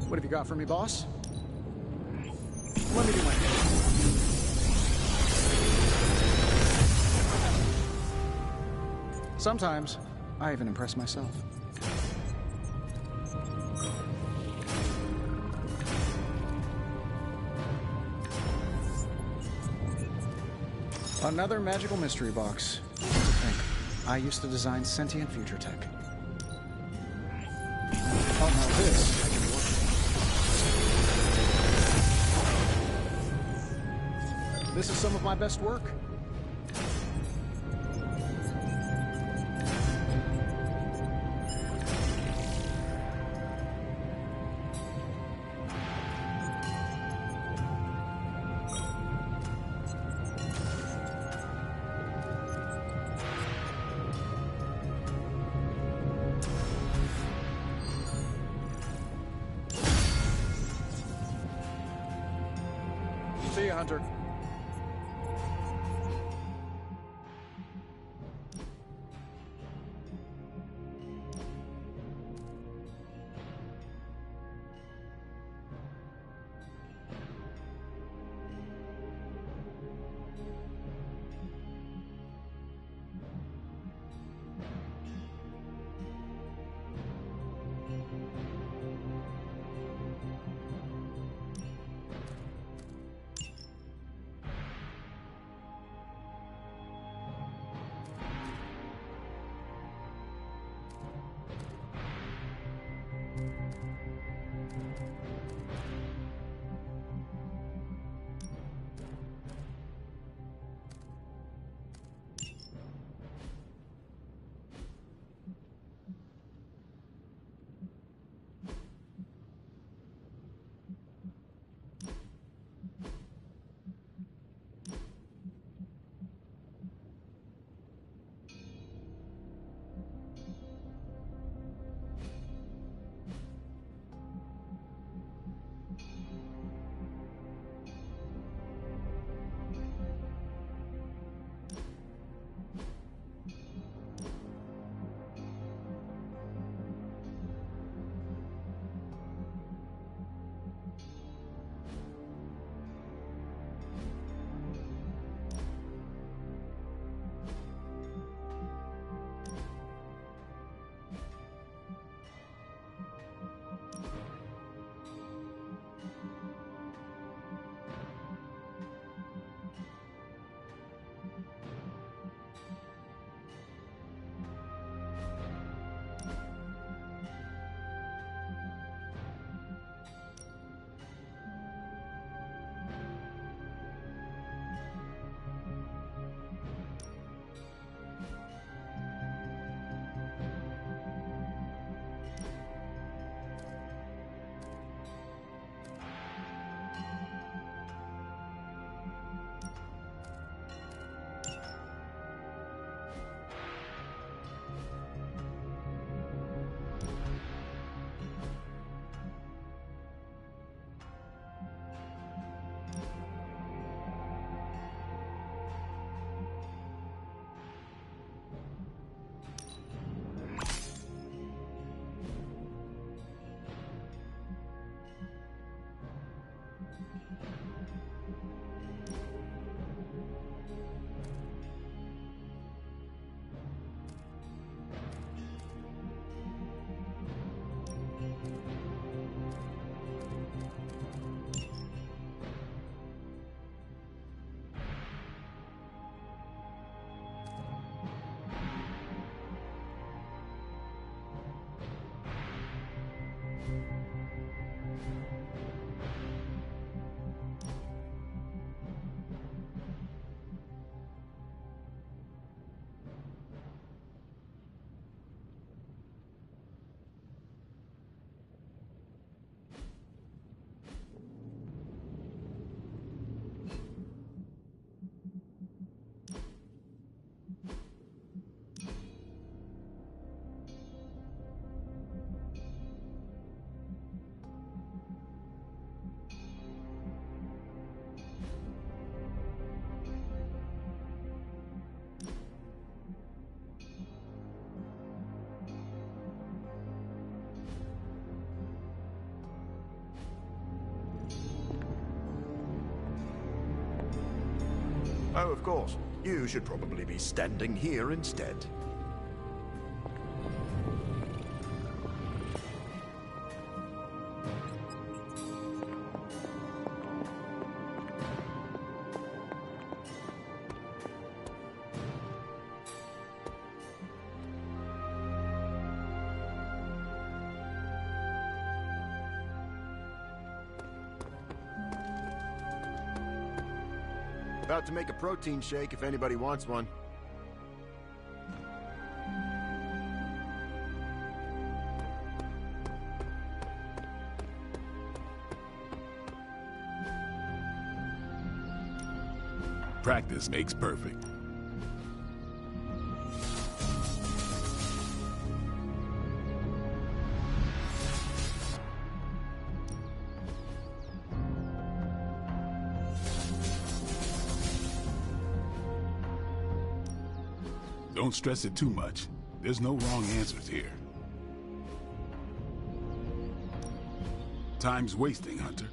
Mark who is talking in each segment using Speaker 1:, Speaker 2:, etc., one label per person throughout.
Speaker 1: What have you got for me, boss? Let me do my thing. Sometimes, I even impress myself. Another magical mystery box. To think, I used to design sentient future tech. Oh, now this I can work. This is some of my best work. See ya, Hunter.
Speaker 2: Oh, of course. You should probably be standing here instead. About to make a protein shake if anybody wants one.
Speaker 3: Practice makes perfect. Don't stress it too much. There's no wrong answers here. Time's wasting, Hunter.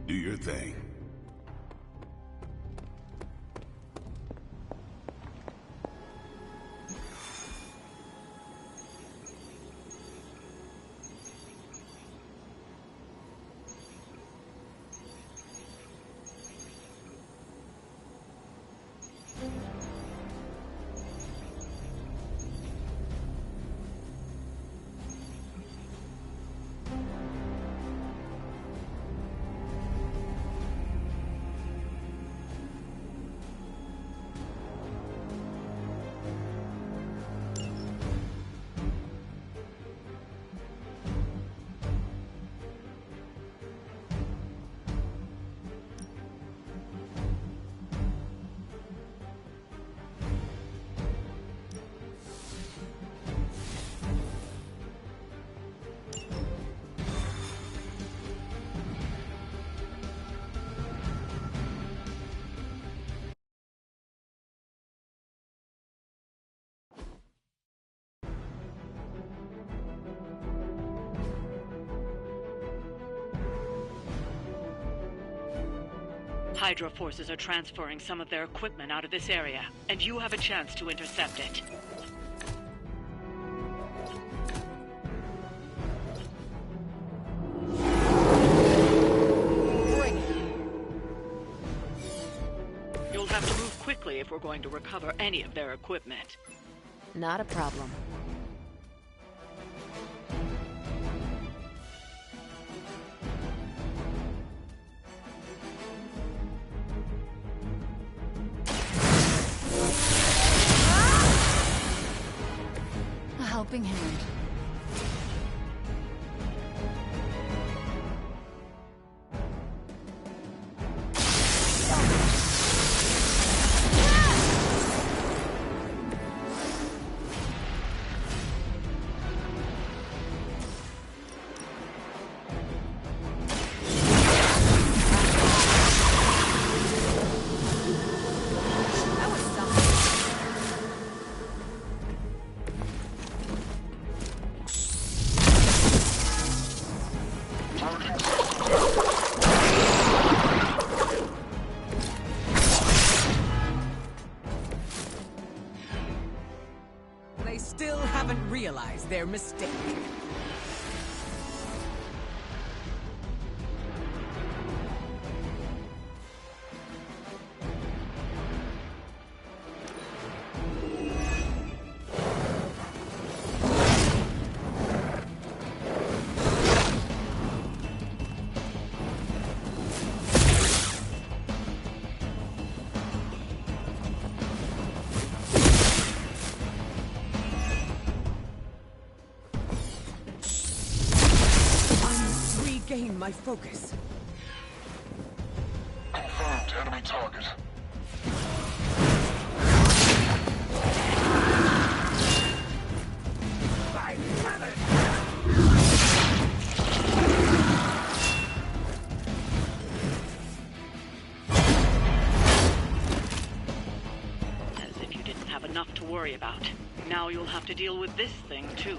Speaker 3: Do your thing.
Speaker 4: Hydra forces are transferring some of their equipment out of this area, and you have a chance to intercept it. You'll have to move quickly if we're going to recover any of their equipment.
Speaker 5: Not a problem. A helping hand.
Speaker 6: They still haven't realized their mistake. Gain my focus.
Speaker 7: primary target.
Speaker 4: As if you didn't have enough to worry about. Now you'll have to deal with this thing, too.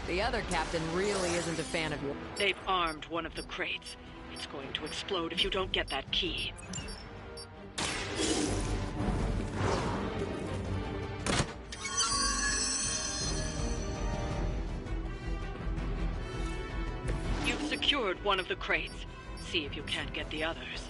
Speaker 6: The other captain really isn't a fan of you.
Speaker 4: They've armed one of the crates. It's going to explode if you don't get that key. You've secured one of the crates. See if you can't get the others.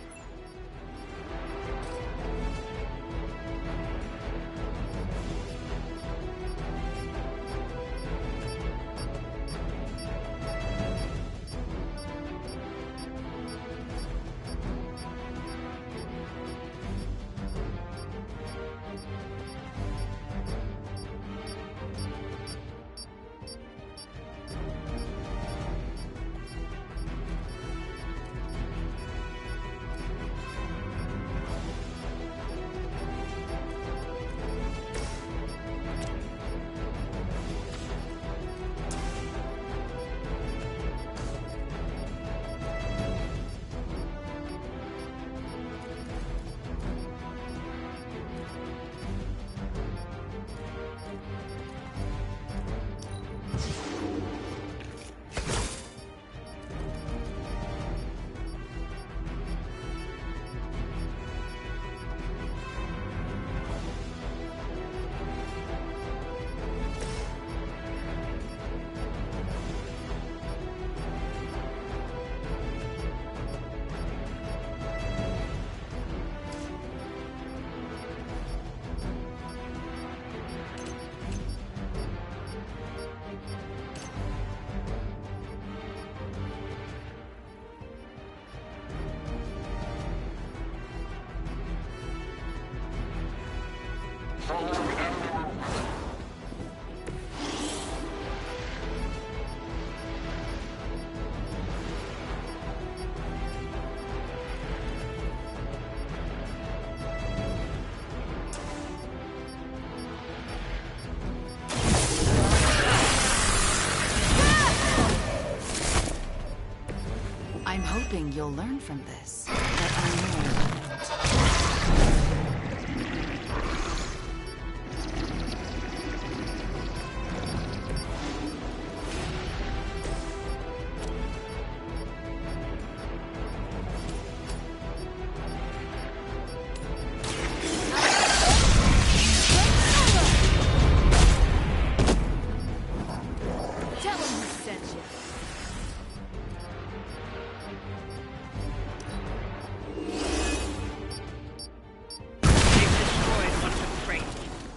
Speaker 5: I'm hoping you'll learn from this. That I know.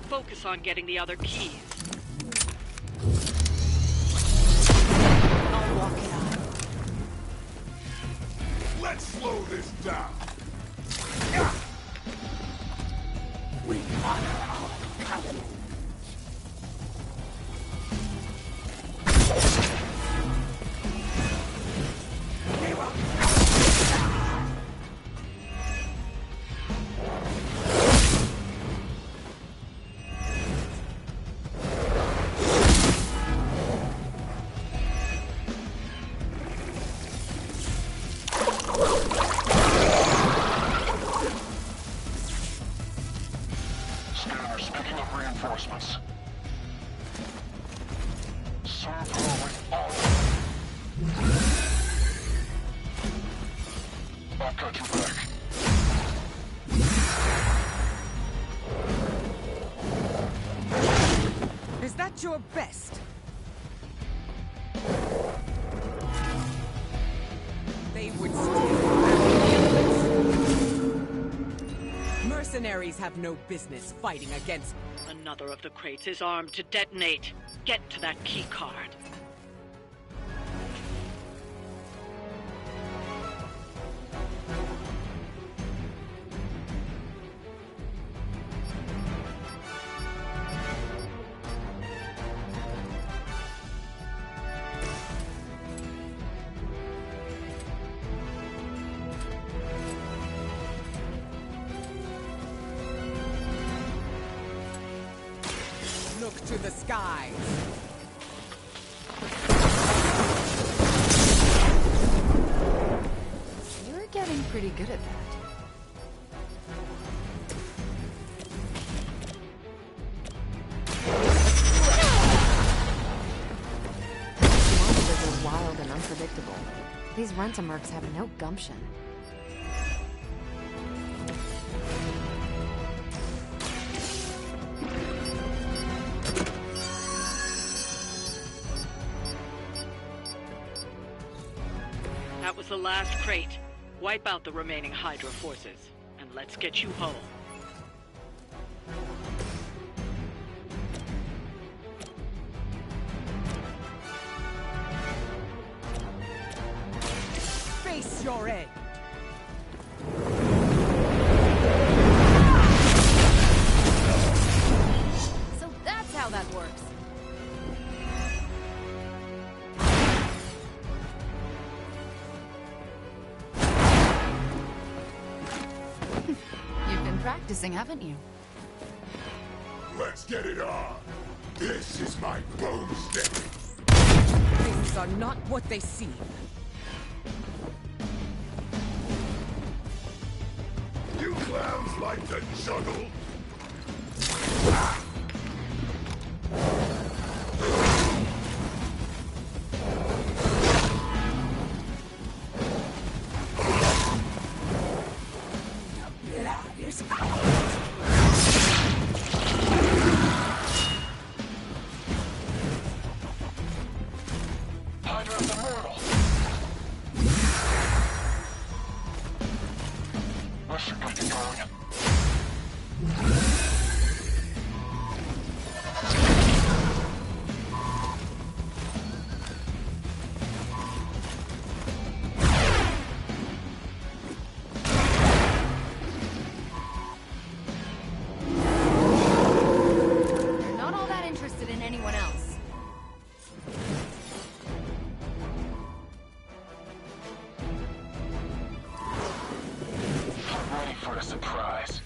Speaker 4: Focus on getting the other keys.
Speaker 5: I'll walk it on.
Speaker 3: Let's slow this down.
Speaker 7: We honor our captain. Reinforcements. Surveying all. I've got your back.
Speaker 6: Is that your best? They would steal. Mercenaries have no business fighting against.
Speaker 4: Another of the crates is armed to detonate. Get to that key card.
Speaker 6: look to the skies.
Speaker 5: You're getting pretty good at that.
Speaker 8: Monsters are wild and unpredictable. These Rentamercs have no gumption.
Speaker 4: That was the last crate. Wipe out the remaining Hydra forces, and let's get you home.
Speaker 6: Face your end.
Speaker 8: So that's how that works.
Speaker 5: You've been practicing, haven't you?
Speaker 7: Let's get it on. This is my boomstick.
Speaker 6: Things are not what they seem.
Speaker 7: You clowns like to juggle? Hydra's immortal. Let's get it going.
Speaker 8: You're not all that interested in anyone else.
Speaker 7: I'm ready for a surprise.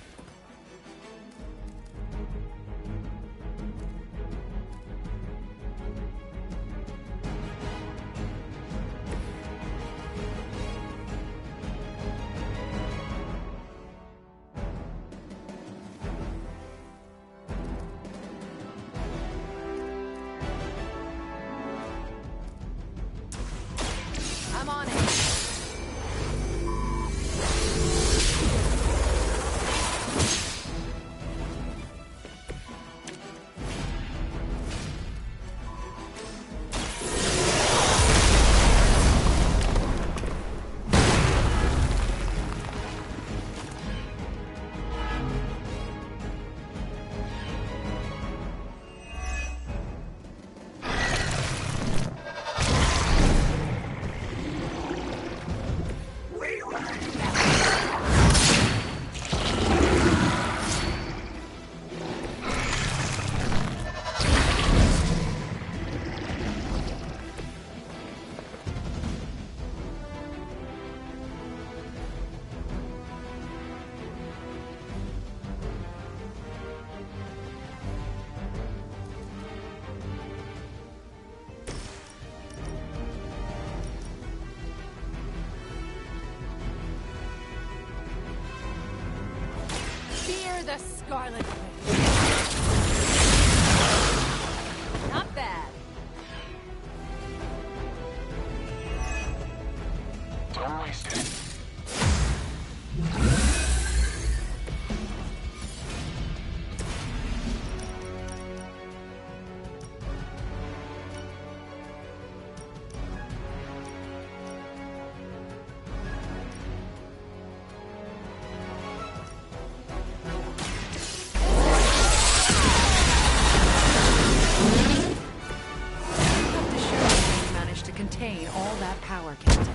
Speaker 8: I'm on it. Fear the Scarlet Witch. Not bad.
Speaker 7: Don't waste it.
Speaker 5: Have to show you managed to contain all that power, Captain.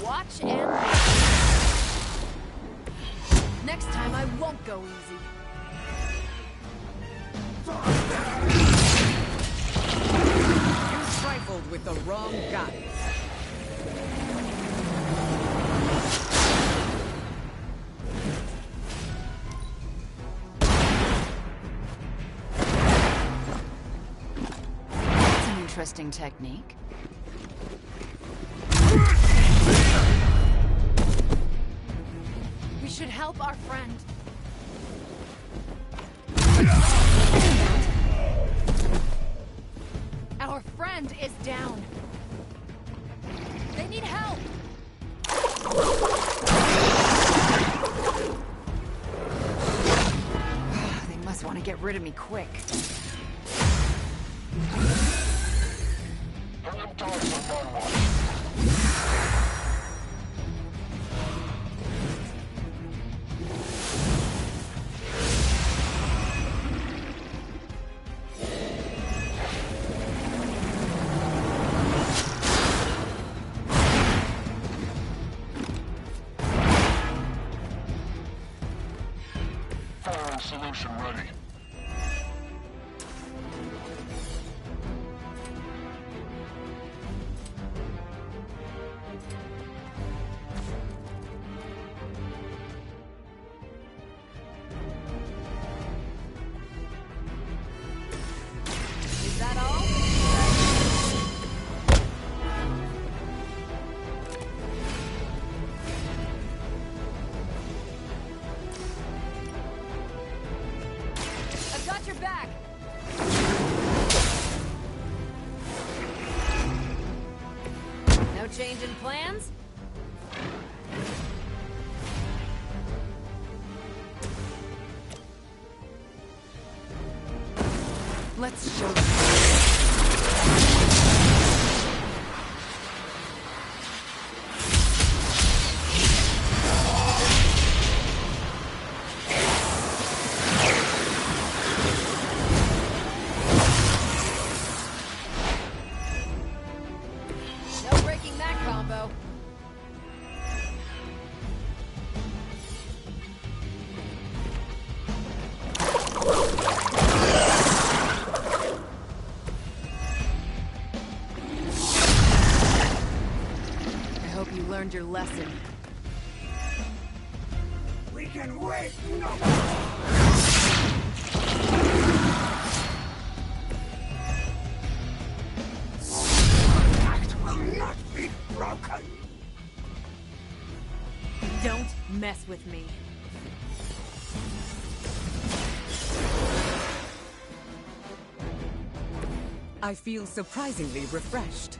Speaker 8: Watch and learn. go easy.
Speaker 6: You trifled with the wrong guy.
Speaker 5: That's an interesting technique.
Speaker 8: We should help our friend. Our friend is down. They need help.
Speaker 5: They must want to get rid of me quick.
Speaker 7: Solution ready.
Speaker 8: Is that all? I've got your back. No change in plans?
Speaker 6: Let's show them.
Speaker 8: No breaking that combo.
Speaker 6: I hope you learned your lesson.
Speaker 7: We can wait no That will not be broken.
Speaker 8: Don't mess with me.
Speaker 6: I feel surprisingly refreshed.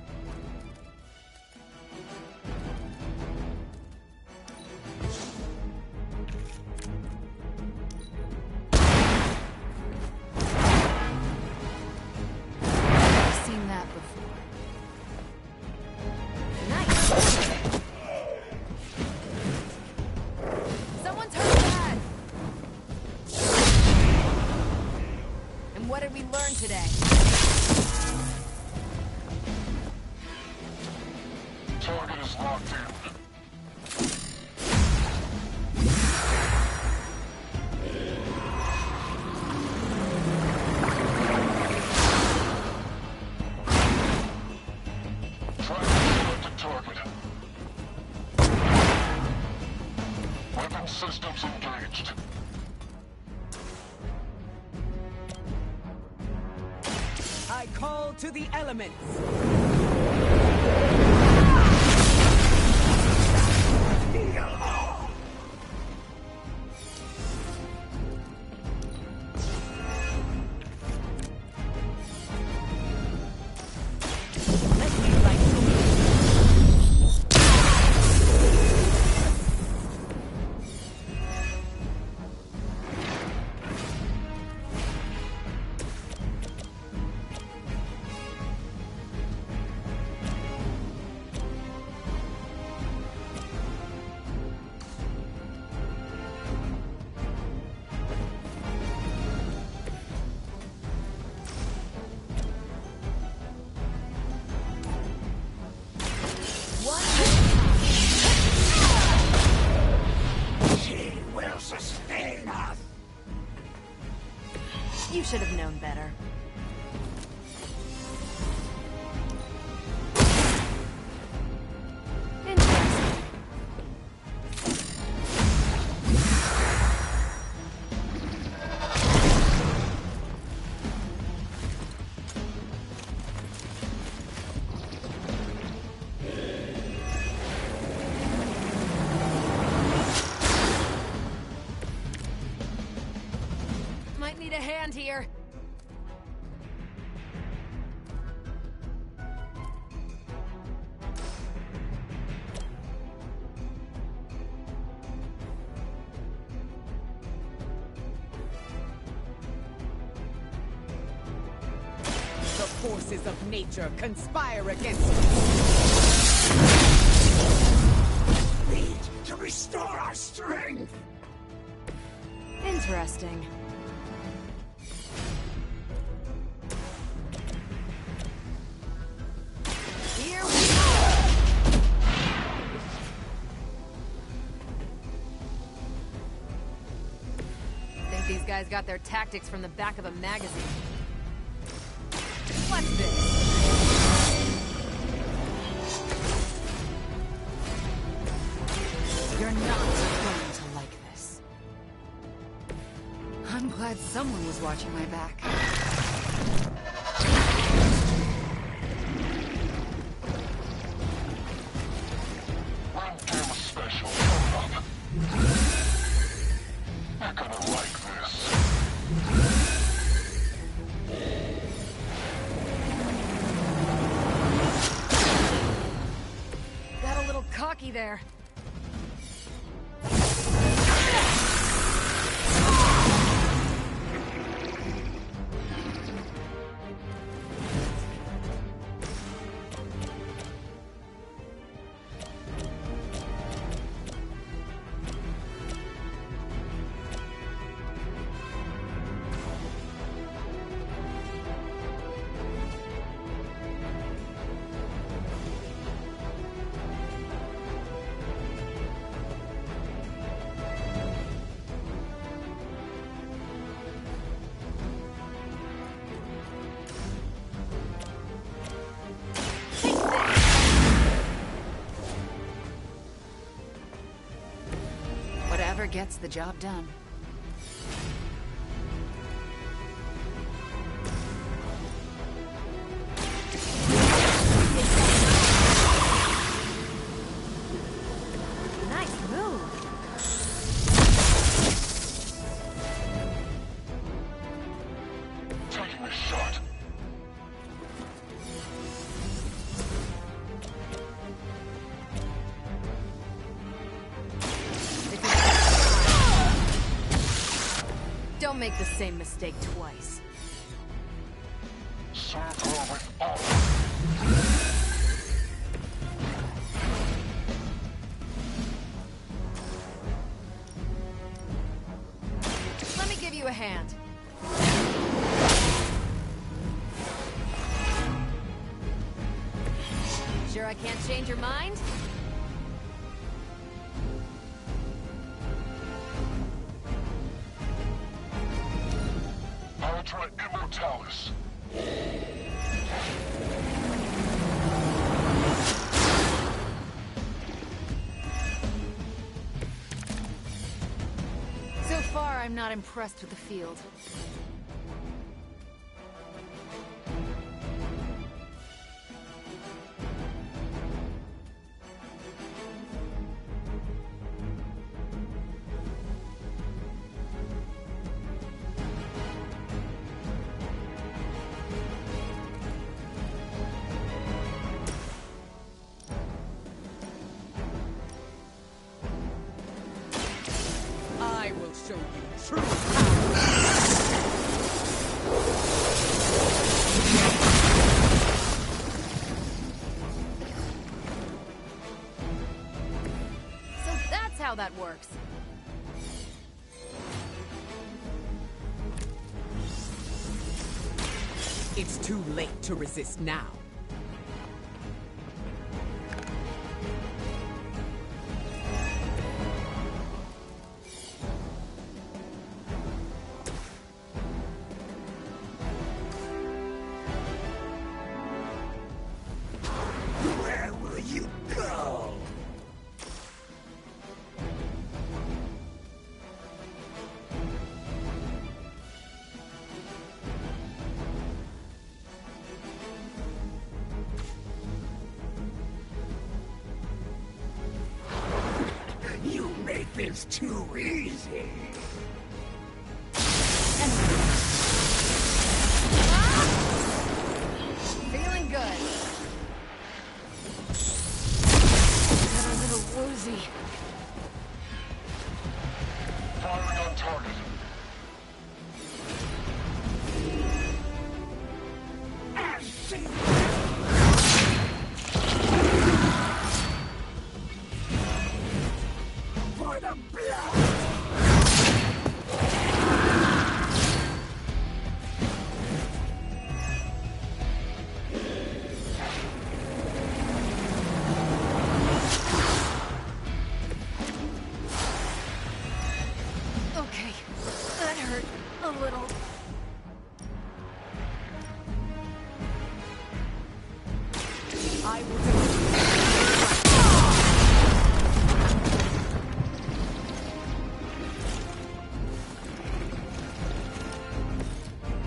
Speaker 5: I've seen that before.
Speaker 8: Nice. Someone's hurt bad. And what did we learn today?
Speaker 7: Target is locked in. Try to select a target. Weapon systems engaged.
Speaker 6: I call to the elements. Let me light you.
Speaker 8: should have known better. Interesting. Might need a hand here.
Speaker 6: The forces of nature conspire against us.
Speaker 7: Need to restore our strength!
Speaker 8: Interesting. Here we go! Think these guys got their tactics from the back of a magazine. What's this? You're not going to like this. I'm glad someone was watching my back.
Speaker 7: Random special coming up. You're gonna like this.
Speaker 8: Got a little cocky there. Whatever gets the job done. Nice move.
Speaker 7: Taking a shot.
Speaker 8: Don't make the same mistake twice.
Speaker 7: Serve her with honor.
Speaker 8: Let me give you a hand. Sure I can't change your mind?
Speaker 7: Ultra Immortalis.
Speaker 8: So far, I'm not impressed with the field.
Speaker 6: I will show you true power.
Speaker 8: So that's how that works.
Speaker 6: It's too late to resist now.
Speaker 7: is too easy.
Speaker 5: Feeling good. Got a little woozy.
Speaker 7: Firing on target. For the blood!
Speaker 5: Okay, that hurt a little.
Speaker 6: I will do it.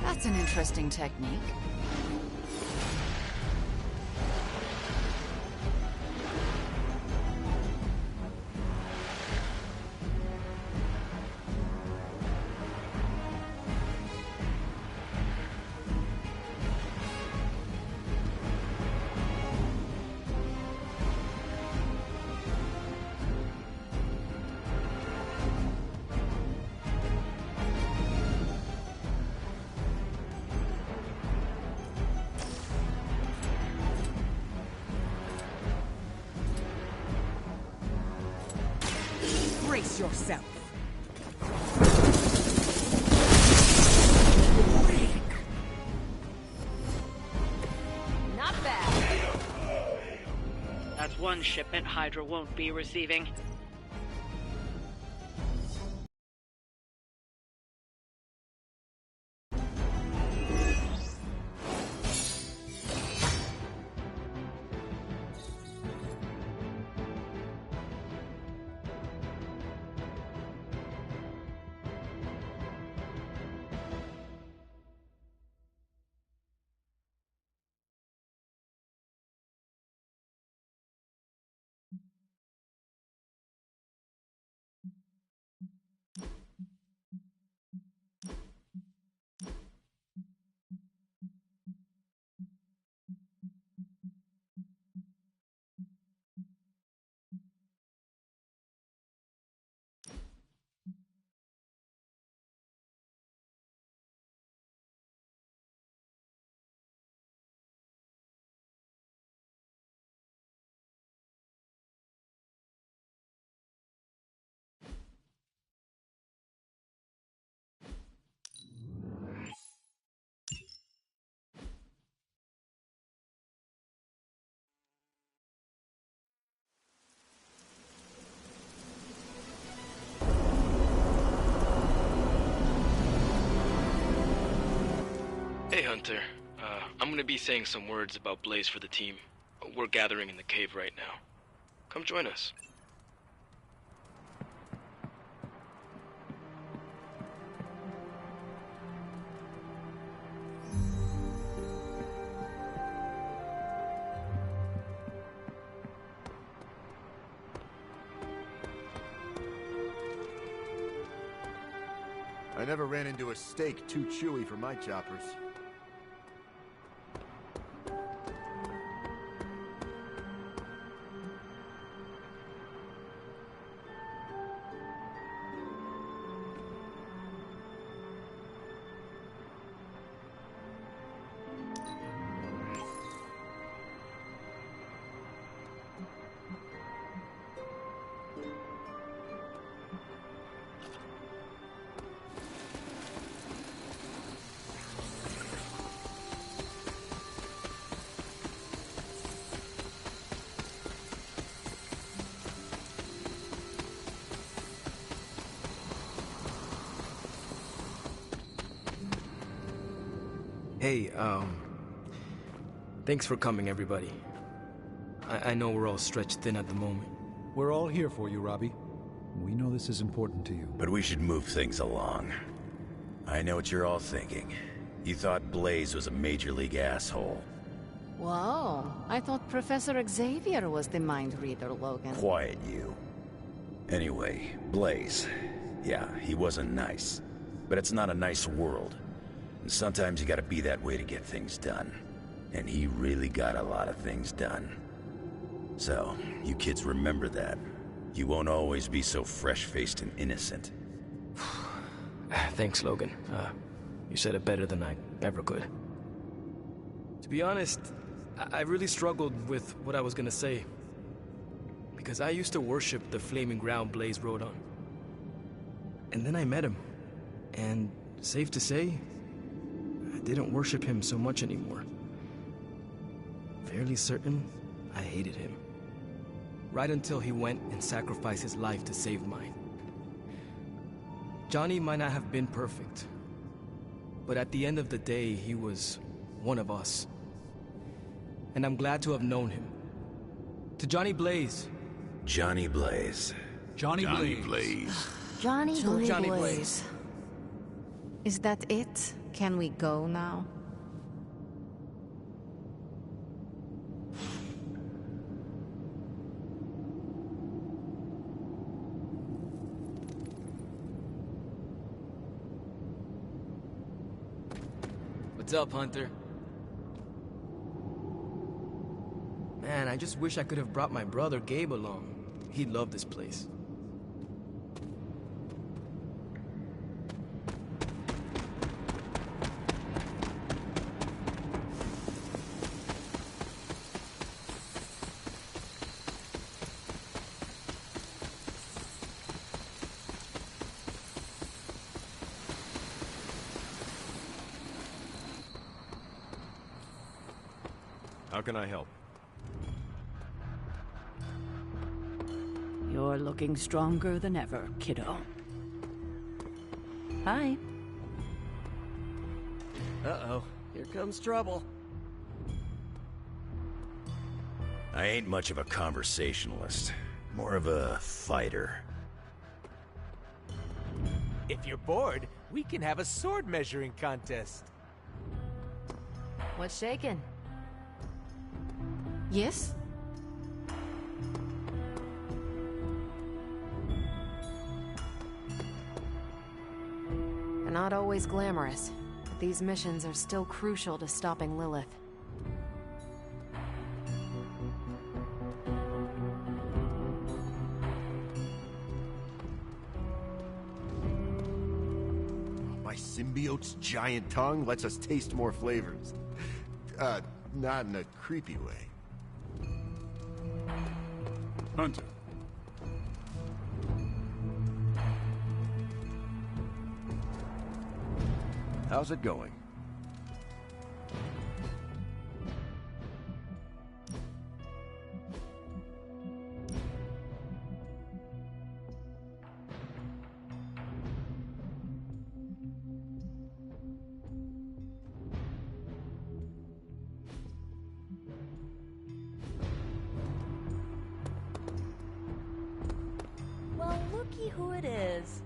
Speaker 5: That's an interesting technique.
Speaker 6: Brace yourself.
Speaker 5: Not bad.
Speaker 4: That's one shipment Hydra won't be receiving.
Speaker 9: Hey Hunter, I'm gonna be saying some words about Blaze for the team. We're gathering in the cave right now. Come join us.
Speaker 2: I never ran into a steak too chewy for my choppers.
Speaker 9: Hey, thanks for coming, everybody. I know we're all stretched thin at the moment.
Speaker 1: We're all here for you, Robbie. We know this is important to you.
Speaker 10: But we should move things along. I know what you're all thinking. You thought Blaze was a major league asshole.
Speaker 5: Whoa, I thought Professor Xavier was the mind reader, Logan.
Speaker 10: Quiet, you. Anyway, Blaze. Yeah, he wasn't nice. But it's not a nice world. And sometimes you gotta be that way to get things done. And he really got a lot of things done. So, you kids remember that. You won't always be so fresh-faced and innocent.
Speaker 9: Thanks, Logan. You said it better than I ever could. To be honest, I really struggled with what I was gonna say. Because I used to worship the flaming ground Blaze rode on. And then I met him. And safe to say, I didn't worship him so much anymore. Fairly certain I hated him. Right until he went and sacrificed his life to save mine. Johnny might not have been perfect, but at the end of the day, he was one of us. And I'm glad to have known him. To Johnny Blaze.
Speaker 10: Johnny Blaze.
Speaker 3: Johnny Blaze.
Speaker 8: Johnny
Speaker 5: Blaze.
Speaker 8: Is that it? Can we go now?
Speaker 9: What's up, Hunter? Man, I just wish I could have brought my brother Gabe along. He'd love this place.
Speaker 11: How can I help?
Speaker 12: You're looking stronger than ever, kiddo. Hi.
Speaker 11: Uh-oh. Here comes trouble.
Speaker 10: I ain't much of a conversationalist. More of a fighter.
Speaker 13: If you're bored, we can have a sword measuring contest.
Speaker 8: What's shaking? Yes? They're not always glamorous, but these missions are still crucial to stopping Lilith.
Speaker 2: My symbiote's giant tongue lets us taste more flavors. Not in a creepy way.
Speaker 3: Hunter.
Speaker 2: How's it going?
Speaker 14: Well, looky who it is.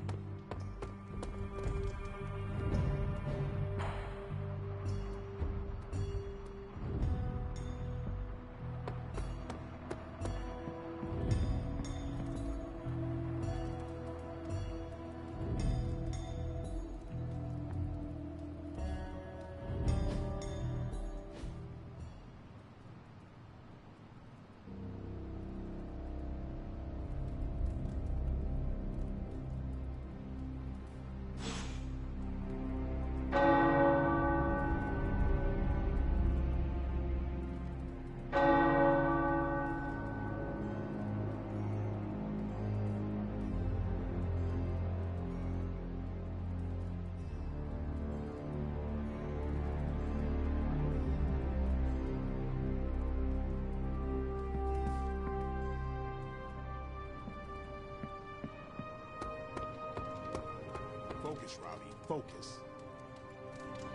Speaker 3: Focus, Robbie. Focus.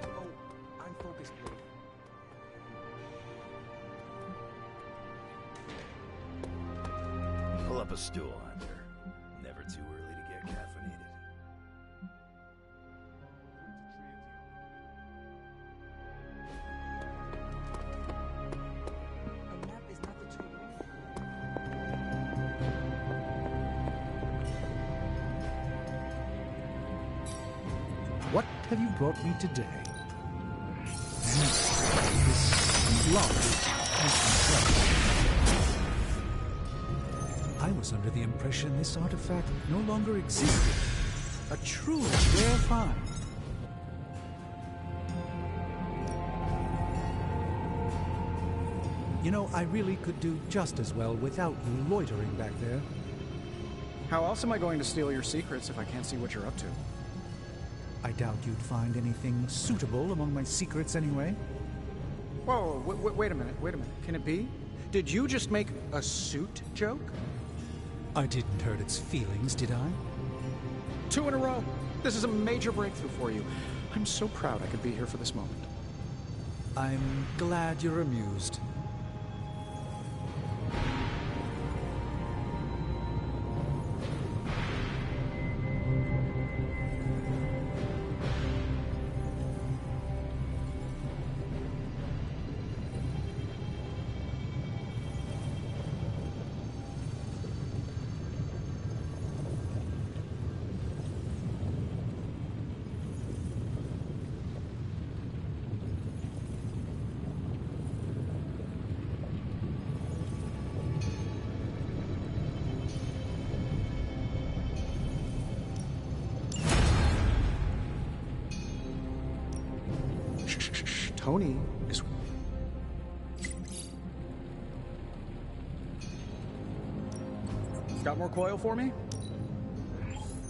Speaker 13: Oh, I'm focused, Blade.
Speaker 10: Pull up a stool, Hunter. Never too early to get caffeinated.
Speaker 15: have you brought me today? This block is I was under the impression this artifact no longer existed. A truly rare find. You know, I really could do just as well without you loitering back there.
Speaker 1: How else am I going to steal your secrets if I can't see what you're up to?
Speaker 15: I doubt you'd find anything suitable among my secrets anyway.
Speaker 1: Whoa, wait a minute, Can it be? Did you just make a suit joke?
Speaker 15: I didn't hurt its feelings, did I?
Speaker 1: 2 in a row. This is a major breakthrough for you. I'm so proud I could be here for this moment.
Speaker 15: I'm glad you're amused.
Speaker 1: Tony is... Got more coil for me?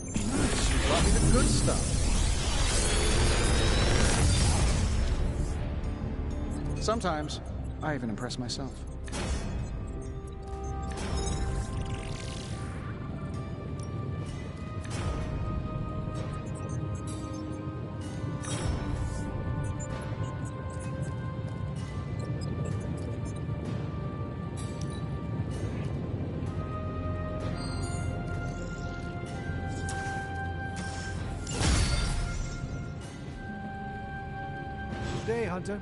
Speaker 1: Nice, you brought me the good stuff. Sometimes, I even impress myself.
Speaker 15: Good day, Hunter.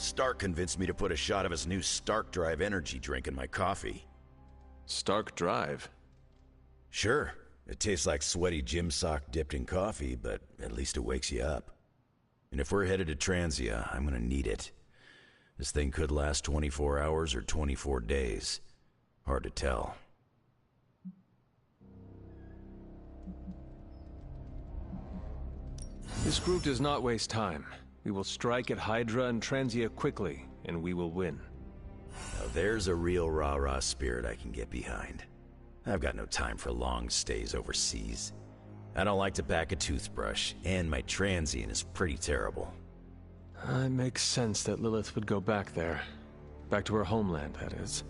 Speaker 10: Stark convinced me to put a shot of his new Stark Drive energy drink in my coffee.
Speaker 11: Stark Drive?
Speaker 10: Sure. It tastes like sweaty gym sock dipped in coffee, but at least it wakes you up. And if we're headed to Transia, I'm gonna need it. This thing could last 24 hours or 24 days. Hard to tell.
Speaker 11: This group does not waste time. We will strike at Hydra and Transia quickly, and we will win.
Speaker 10: Now there's a real rah-rah spirit I can get behind. I've got no time for long stays overseas. I don't like to pack a toothbrush, and my transient is pretty terrible.
Speaker 11: It makes sense that Lilith would go back there. Back to her homeland, that is.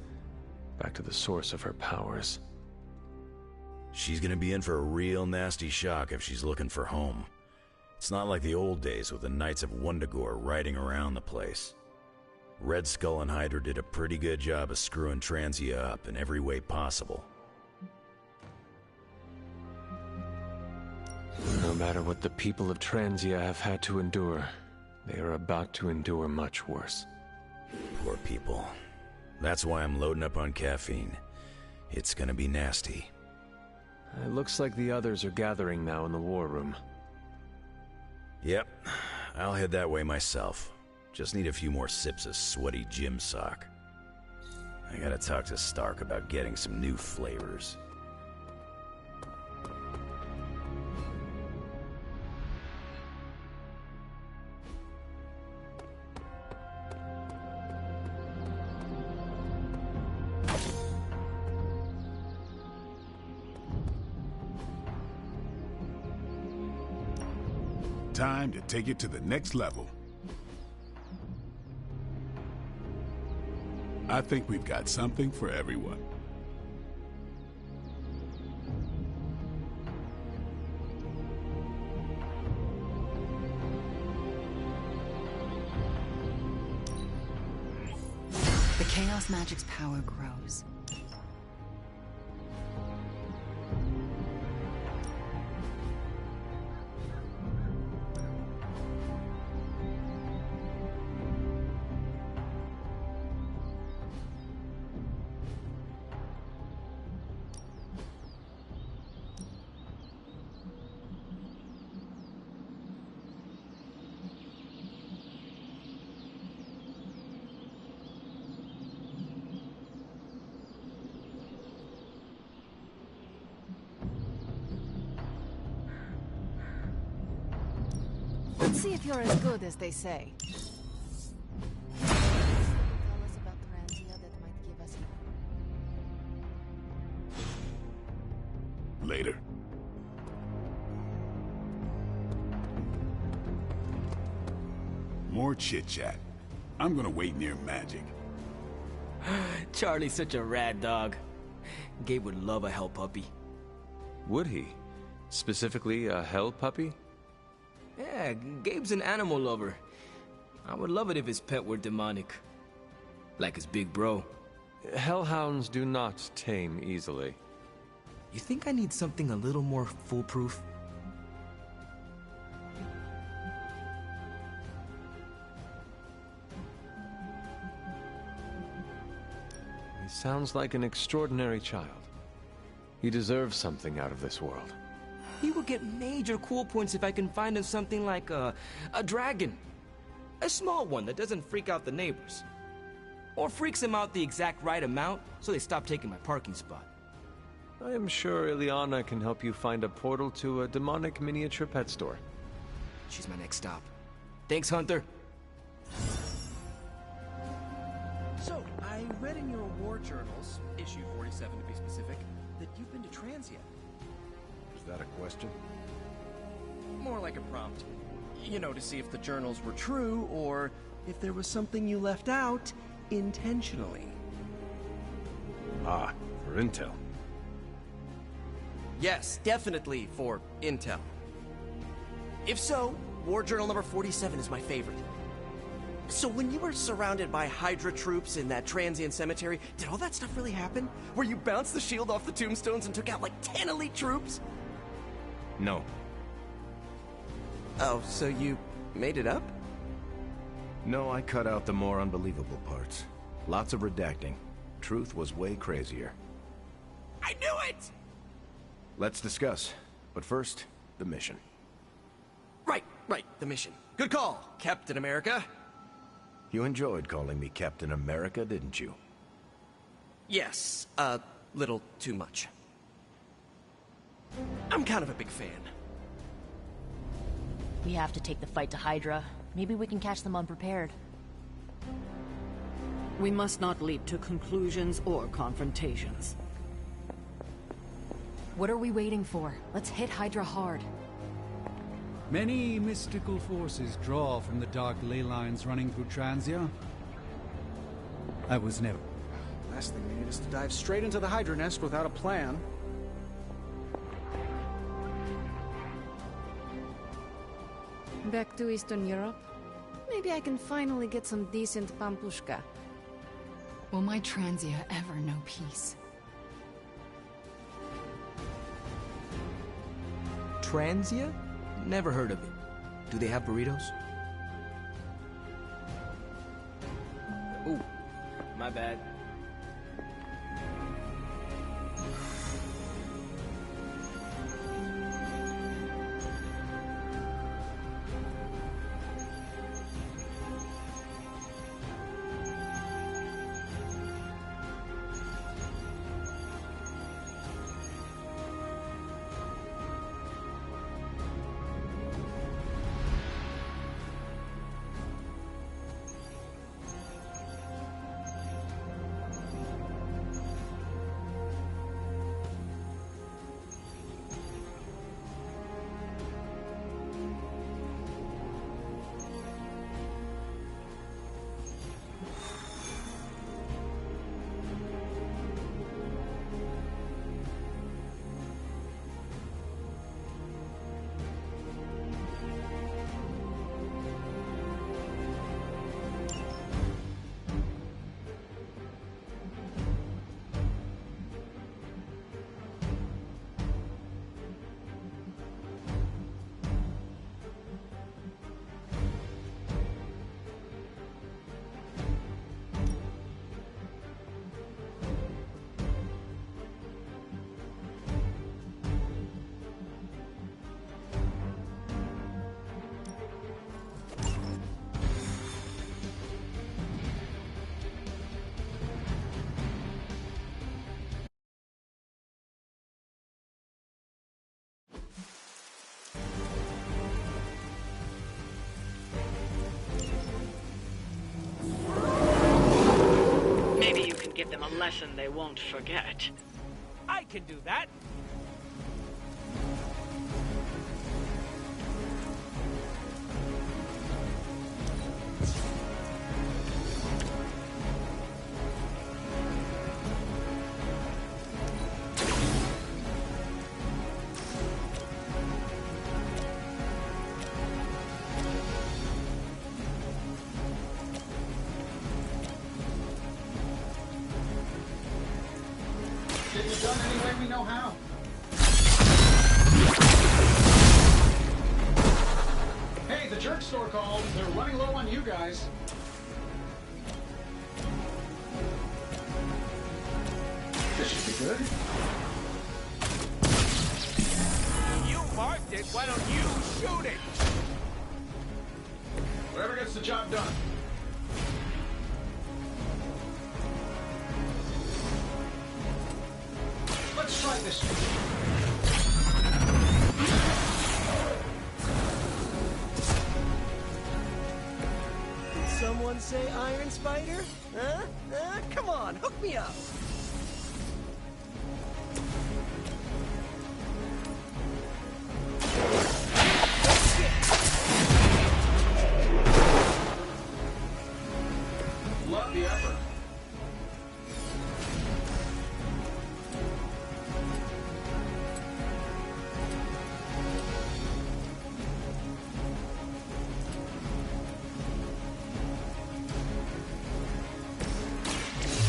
Speaker 11: Back to the source of her powers.
Speaker 10: She's gonna be in for a real nasty shock if she's looking for home. It's not like the old days with the Knights of Wundagore riding around the place. Red Skull and Hydra did a pretty good job of screwing Transia up in every way possible.
Speaker 11: No matter what the people of Transia have had to endure, they are about to endure much worse.
Speaker 10: Poor people. That's why I'm loading up on caffeine. It's gonna be nasty.
Speaker 11: It looks like the others are gathering now in the war room.
Speaker 10: Yep, I'll head that way myself. Just need a few more sips of sweaty gym sock. I gotta talk to Stark about getting some new flavors.
Speaker 3: Time to take it to the next level. I think we've got something for everyone.
Speaker 5: The Chaos Magic's power grows.
Speaker 8: Let's see if you're as good as they say. Tell us about Transia that might give us hope.
Speaker 3: Later. More chit-chat. I'm gonna wait near Magic.
Speaker 9: Charlie's such a rad dog. Gabe would love a hell puppy.
Speaker 11: Would he? Specifically, a hell puppy?
Speaker 9: Yeah, Gabe's an animal lover. I would love it if his pet were demonic. Like his big bro.
Speaker 11: Hellhounds do not tame easily.
Speaker 9: You think I need something a little more foolproof?
Speaker 11: He sounds like an extraordinary child. He deserves something out of this world.
Speaker 9: He will get major cool points if I can find him something like a dragon. A small one that doesn't freak out the neighbors. Or freaks them out the exact right amount so they stop taking my parking spot.
Speaker 11: I am sure Ileana can help you find a portal to a demonic miniature pet store.
Speaker 9: She's my next stop. Thanks, Hunter.
Speaker 1: So, I read in your war journals, issue 47 to be specific, that you've been to Transia.
Speaker 11: Is that a question?
Speaker 1: More like a prompt. You know, to see if the journals were true, or if there was something you left out intentionally.
Speaker 11: Ah, for intel.
Speaker 16: Yes, definitely for intel. If so, War Journal number 47 is my favorite. So when you were surrounded by Hydra troops in that Transian cemetery, did all that stuff really happen? Where you bounced the shield off the tombstones and took out like 10 elite troops?
Speaker 11: No.
Speaker 16: Oh, so you made it up?
Speaker 17: No, I cut out the more unbelievable parts. Lots of redacting. Truth was way crazier.
Speaker 16: I knew it!
Speaker 17: Let's discuss. But first, the mission.
Speaker 16: Right, the mission. Good call, Captain America.
Speaker 17: You enjoyed calling me Captain America, didn't you?
Speaker 16: Yes, a little too much. I'm kind of a big fan.
Speaker 14: We have to take the fight to Hydra. Maybe we can catch them unprepared.
Speaker 12: We must not leap to conclusions or confrontations.
Speaker 8: What are we waiting for? Let's hit Hydra hard.
Speaker 15: Many mystical forces draw from the dark ley lines running through Transia. I was never...
Speaker 18: Last thing we need is to dive straight into the Hydra nest without a plan.
Speaker 8: Back to Eastern Europe? Maybe I can finally get some decent pampushka. Will my Transia ever know peace?
Speaker 9: Transia? Never heard of it. Do they have burritos? Ooh, my bad.
Speaker 4: Give them a lesson they won't forget.
Speaker 13: I can do that.
Speaker 18: Get it done any way we know how. Hey, the jerk store called. They're running low on you guys. This should be good.
Speaker 13: You marked it. Why don't you shoot it?
Speaker 18: Whatever gets the job done. Let's try this one.
Speaker 16: Did someone say Iron Spider? Huh? Come on, hook me up.
Speaker 18: Love the effort.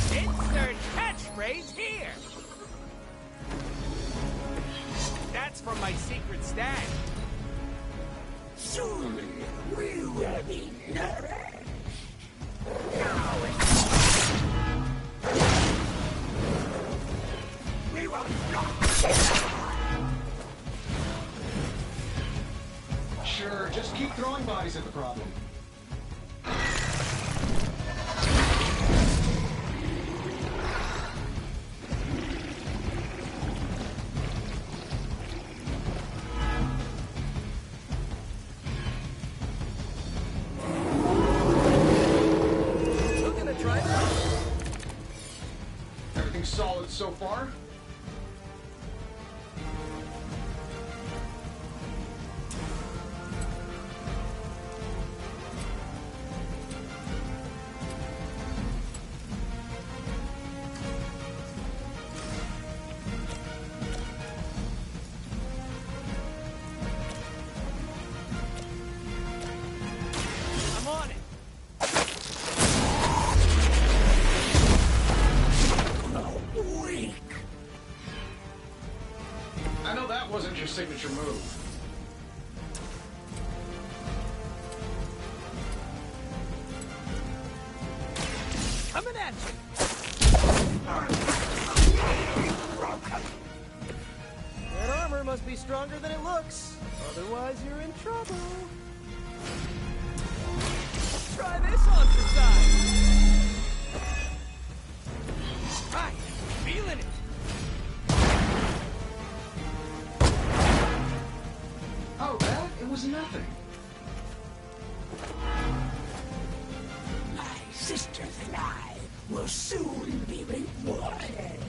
Speaker 13: Insert catchphrase here. That's from my secret stash.
Speaker 7: Soon we will be nourished.
Speaker 18: Sure, just keep throwing bodies at the problem.
Speaker 1: Still gonna try that?
Speaker 18: Everything's solid so far?
Speaker 16: I'm on it.
Speaker 7: Weak.
Speaker 18: I know that wasn't your signature move.
Speaker 16: Coming at you. That armor must be stronger than it looks. Otherwise, you're in trouble. Try this on for size. Right, feeling it.
Speaker 18: Oh, that? It was nothing.
Speaker 7: My sister's life will soon be rewarded.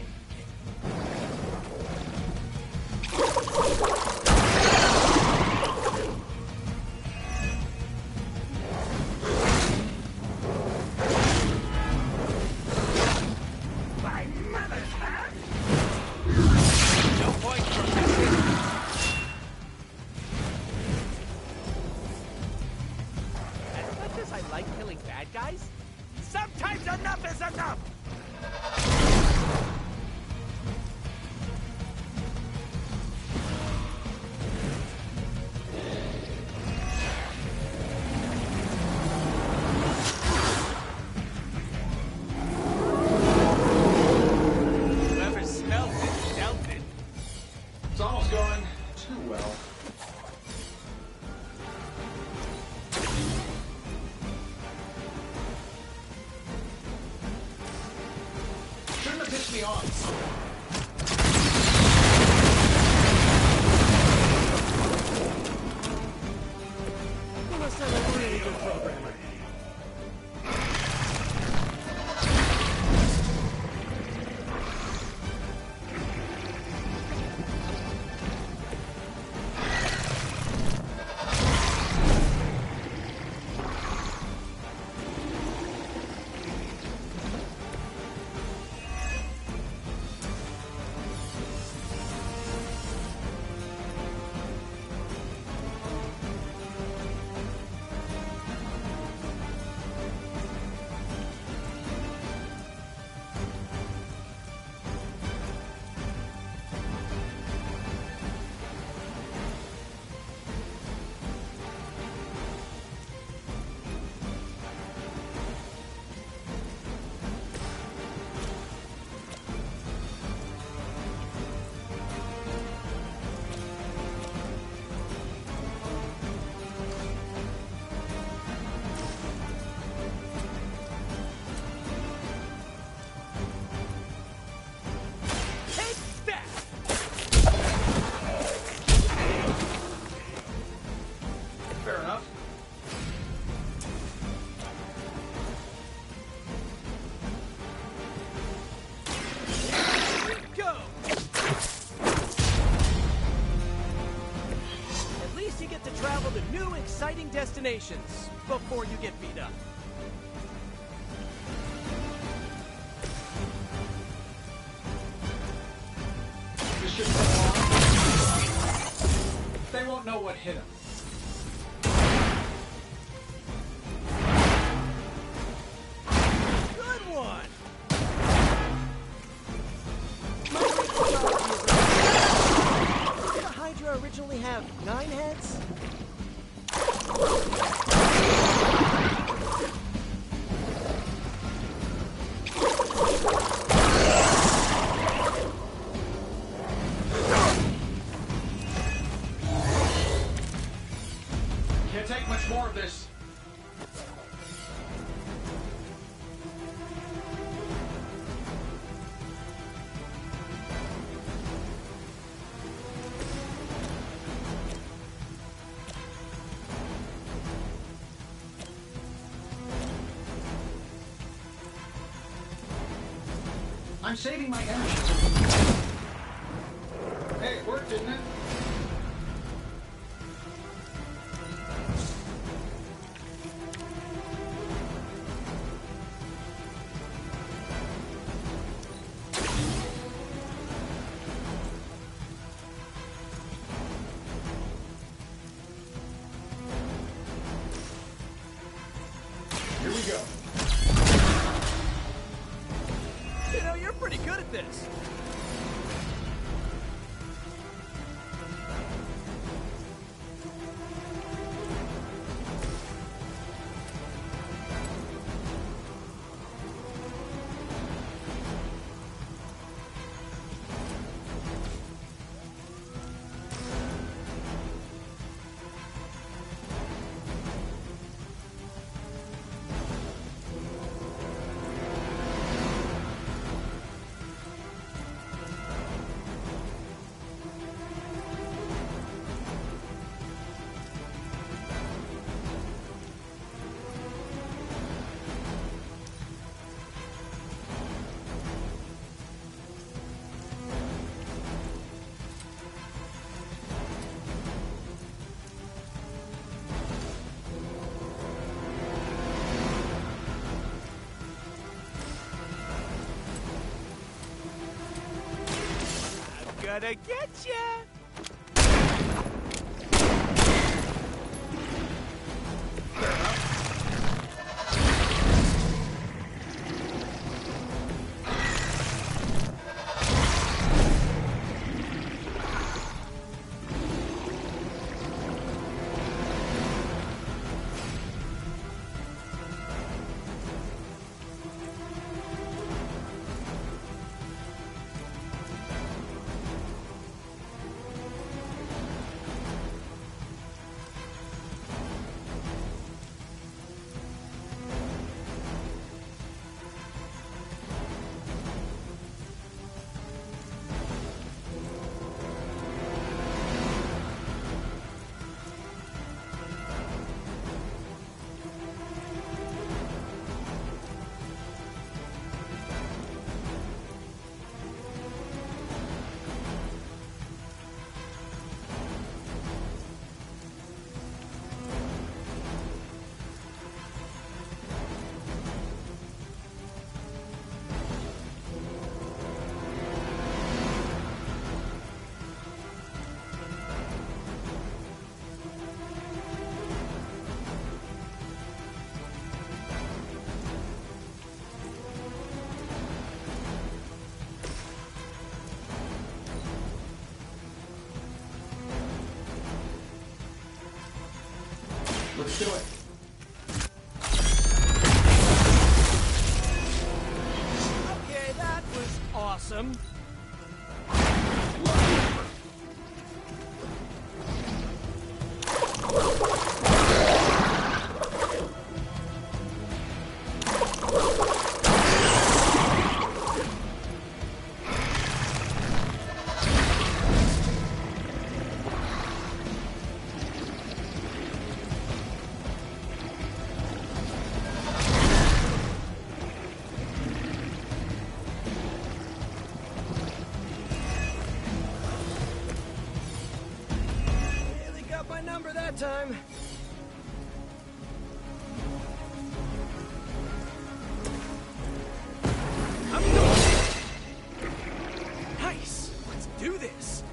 Speaker 7: My mother's hand?
Speaker 16: No point protesting.
Speaker 13: As much as I like killing bad guys, sometimes enough is enough!
Speaker 16: Whoever smelled it, dealt it.
Speaker 18: It's almost going too well. Shouldn't have pissed me off.
Speaker 16: You must have a really good programmer.
Speaker 18: Fair enough.
Speaker 16: Go! At least you get to travel to new, exciting destinations before you get beat up.
Speaker 18: This should go on. They won't know what hit him.
Speaker 16: Good one! Did the Hydra originally have 9 heads?
Speaker 18: More of this. I'm saving my energy. Hey, it worked, didn't it? Here we go.
Speaker 16: You know, you're pretty good at this.
Speaker 13: Gonna get ya!
Speaker 18: Let's do it.
Speaker 16: Okay, that was awesome. Number that time. I'm doing it. Nice. Let's do this.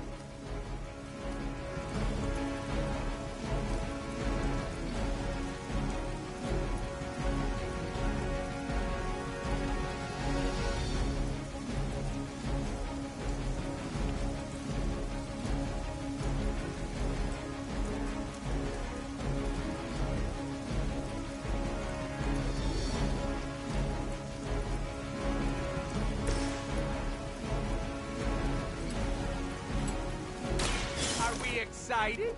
Speaker 16: Excited?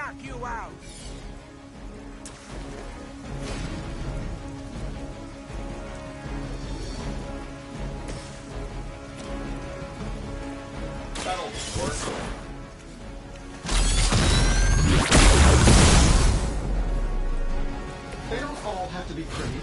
Speaker 13: knock you out!
Speaker 18: That'll work. They don't all have to be pretty.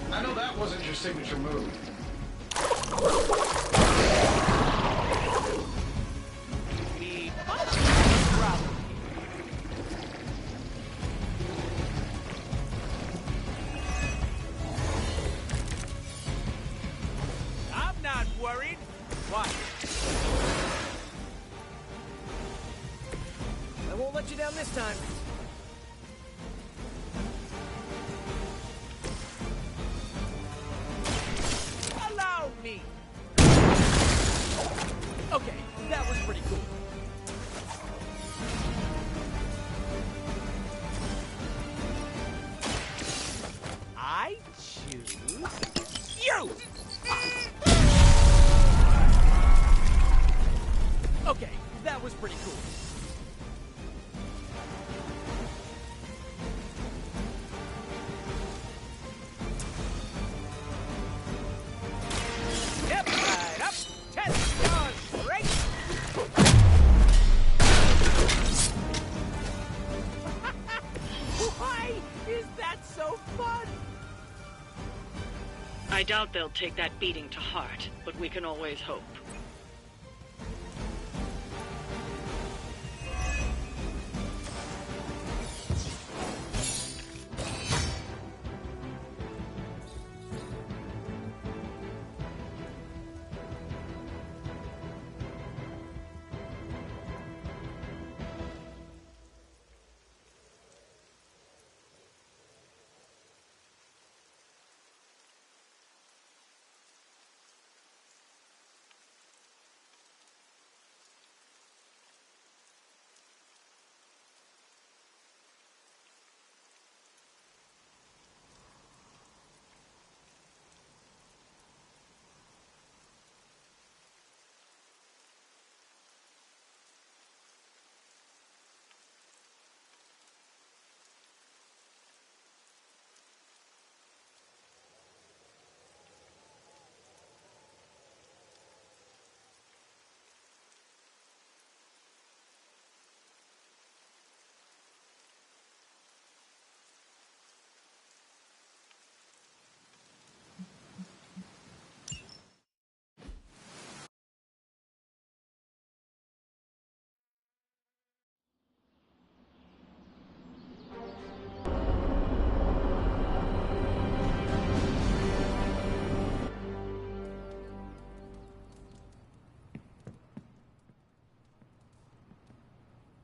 Speaker 18: I know that wasn't your signature move.
Speaker 13: I'm not worried. What?
Speaker 16: I won't let you down this time.
Speaker 13: Allow me! Okay, that was pretty cool. I choose you! Okay, that was pretty cool. Yep, right up. Test your strength. Why is that so fun?
Speaker 4: I doubt they'll take that beating to heart, but we can always hope.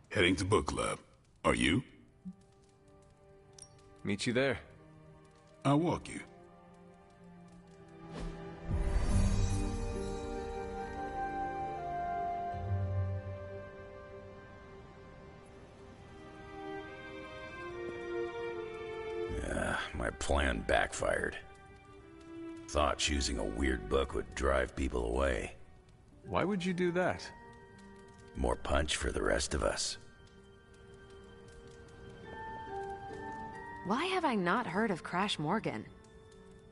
Speaker 3: Heading to book club. Are you?
Speaker 11: Meet you there.
Speaker 3: I'll walk you.
Speaker 10: My plan backfired. Thought choosing a weird book would drive people away.
Speaker 11: Why would you do that?
Speaker 10: More punch for the rest of us.
Speaker 5: Why have I not heard of Crash Morgan?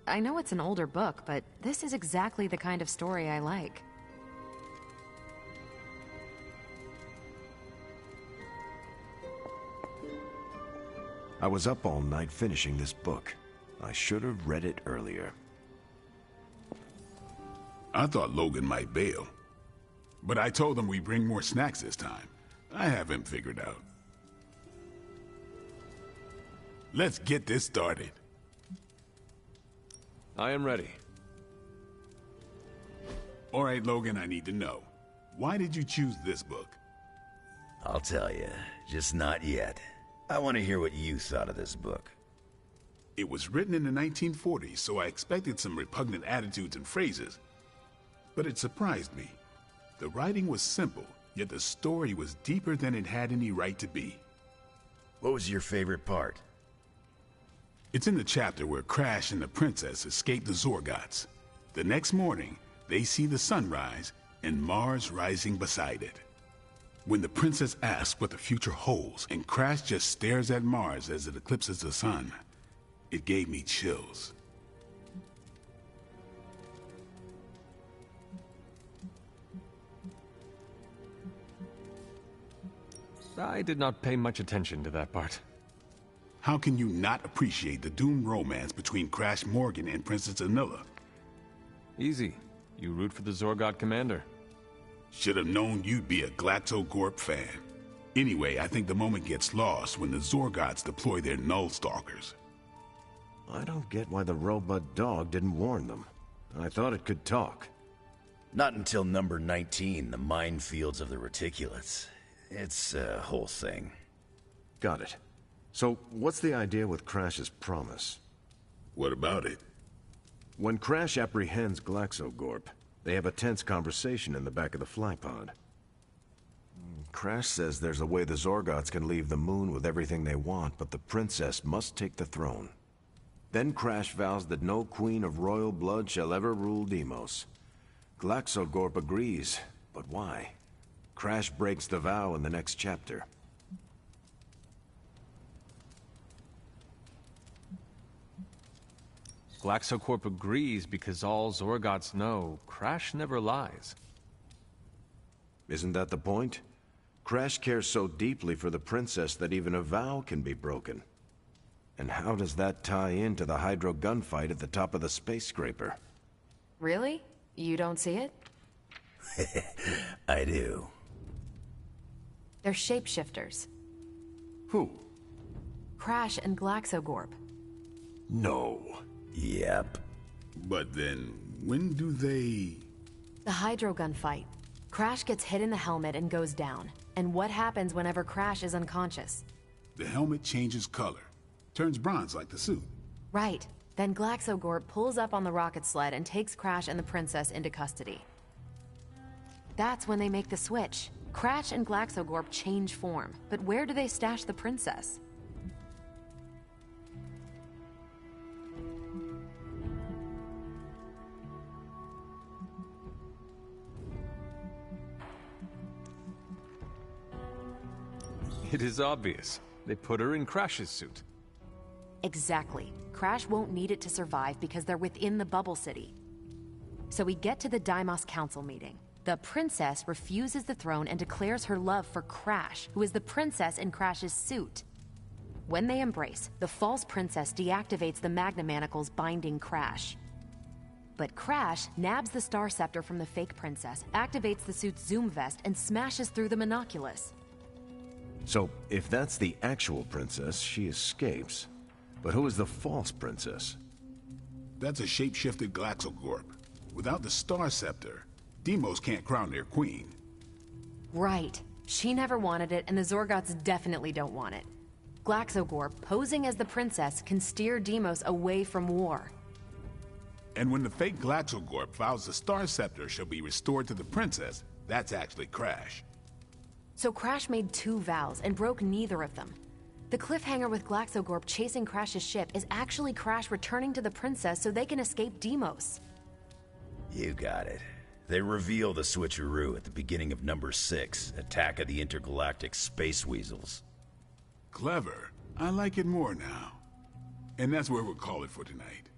Speaker 5: I know it's an older book, but this is exactly the kind of story I like.
Speaker 17: I was up all night finishing this book. I should have read it earlier.
Speaker 3: I thought Logan might bail. But I told him we bring more snacks this time. I have him figured out. Let's get this started.
Speaker 11: I am ready.
Speaker 3: All right, Logan, I need to know. Why did you choose this book?
Speaker 10: I'll tell you, just not yet. I want to hear what you thought of this book.
Speaker 3: It was written in the 1940s, so I expected some repugnant attitudes and phrases. But it surprised me. The writing was simple, yet the story was deeper than it had any right to be.
Speaker 10: What was your favorite part?
Speaker 3: It's in the chapter where Crash and the princess escape the Zorgots. The next morning, they see the sun rise and Mars rising beside it. When the princess asks what the future holds and Crash just stares at Mars as it eclipses the sun, it gave me chills.
Speaker 11: I did not pay much attention to that part.
Speaker 3: How can you not appreciate the doomed romance between Crash Morgan and Princess Anilla?
Speaker 11: Easy. You root for the Zorgot commander.
Speaker 3: Should have known you'd be a GlaxoGorp fan. Anyway, I think the moment gets lost when the Zorgots deploy their Null Stalkers.
Speaker 17: I don't get why the robot dog didn't warn them. I thought it could talk.
Speaker 10: Not until number 19, the minefields of the Reticulates. It's a whole thing.
Speaker 17: Got it. So, what's the idea with Crash's promise?
Speaker 3: What about it?
Speaker 17: When Crash apprehends GlaxoGorp, they have a tense conversation in the back of the flypod. Crash says there's a way the Zorgots can leave the moon with everything they want, but the princess must take the throne. Then Crash vows that no queen of royal blood shall ever rule Deimos. GlaxoGorp agrees, but why? Crash breaks the vow in the next chapter.
Speaker 11: GlaxoGorp agrees because all Zorgots know Crash never lies.
Speaker 17: Isn't that the point? Crash cares so deeply for the princess that even a vow can be broken. And how does that tie into the Hydro gunfight at the top of the space scraper?
Speaker 5: Really? You don't see it?
Speaker 10: I do.
Speaker 5: They're shapeshifters.
Speaker 17: Who?
Speaker 5: Crash and GlaxoGorp.
Speaker 17: No.
Speaker 10: Yep.
Speaker 3: But then, when do they...
Speaker 5: The Hydro gunfight. Crash gets hit in the helmet and goes down. And what happens whenever Crash is unconscious?
Speaker 3: The helmet changes color. Turns bronze like the suit.
Speaker 5: Right. Then GlaxoGorp pulls up on the rocket sled and takes Crash and the princess into custody. That's when they make the switch. Crash and GlaxoGorp change form. But where do they stash the princess?
Speaker 11: It is obvious. They put her in Crash's suit.
Speaker 5: Exactly. Crash won't need it to survive because they're within the bubble city. So we get to the Deimos Council meeting. The princess refuses the throne and declares her love for Crash, who is the princess in Crash's suit. When they embrace, the false princess deactivates the Magna Manacles binding Crash. But Crash nabs the Star Scepter from the fake princess, activates the suit's Zoom vest, and smashes through the Monoculus.
Speaker 17: So, if that's the actual princess, she escapes. But who is the false princess?
Speaker 3: That's a shape-shifted GlaxoGorp. Without the Star Scepter, Deimos can't crown their queen.
Speaker 5: Right. She never wanted it, and the Zorgots definitely don't want it. GlaxoGorp, posing as the princess, can steer Deimos away from war.
Speaker 3: And when the fake GlaxoGorp vows the Star Scepter shall be restored to the princess, that's actually Crash.
Speaker 5: So Crash made 2 vows and broke neither of them. The cliffhanger with GlaxoGorp chasing Crash's ship is actually Crash returning to the princess so they can escape Deimos.
Speaker 10: You got it. They reveal the switcheroo at the beginning of number 6, Attack of the Intergalactic Space Weasels.
Speaker 3: Clever. I like it more now. And that's where we'll call it for tonight.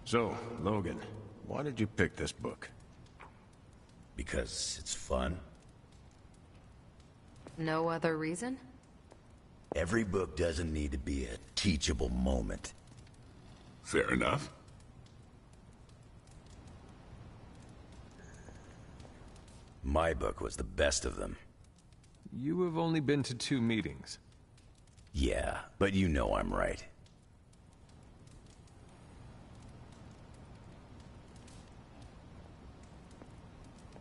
Speaker 17: So, Logan, why did you pick this book?
Speaker 10: Because it's fun.
Speaker 5: No other reason?
Speaker 10: Every book doesn't need to be a teachable moment.
Speaker 3: Fair enough.
Speaker 10: My book was the best of them.
Speaker 11: You have only been to 2 meetings.
Speaker 10: Yeah, but you know I'm right.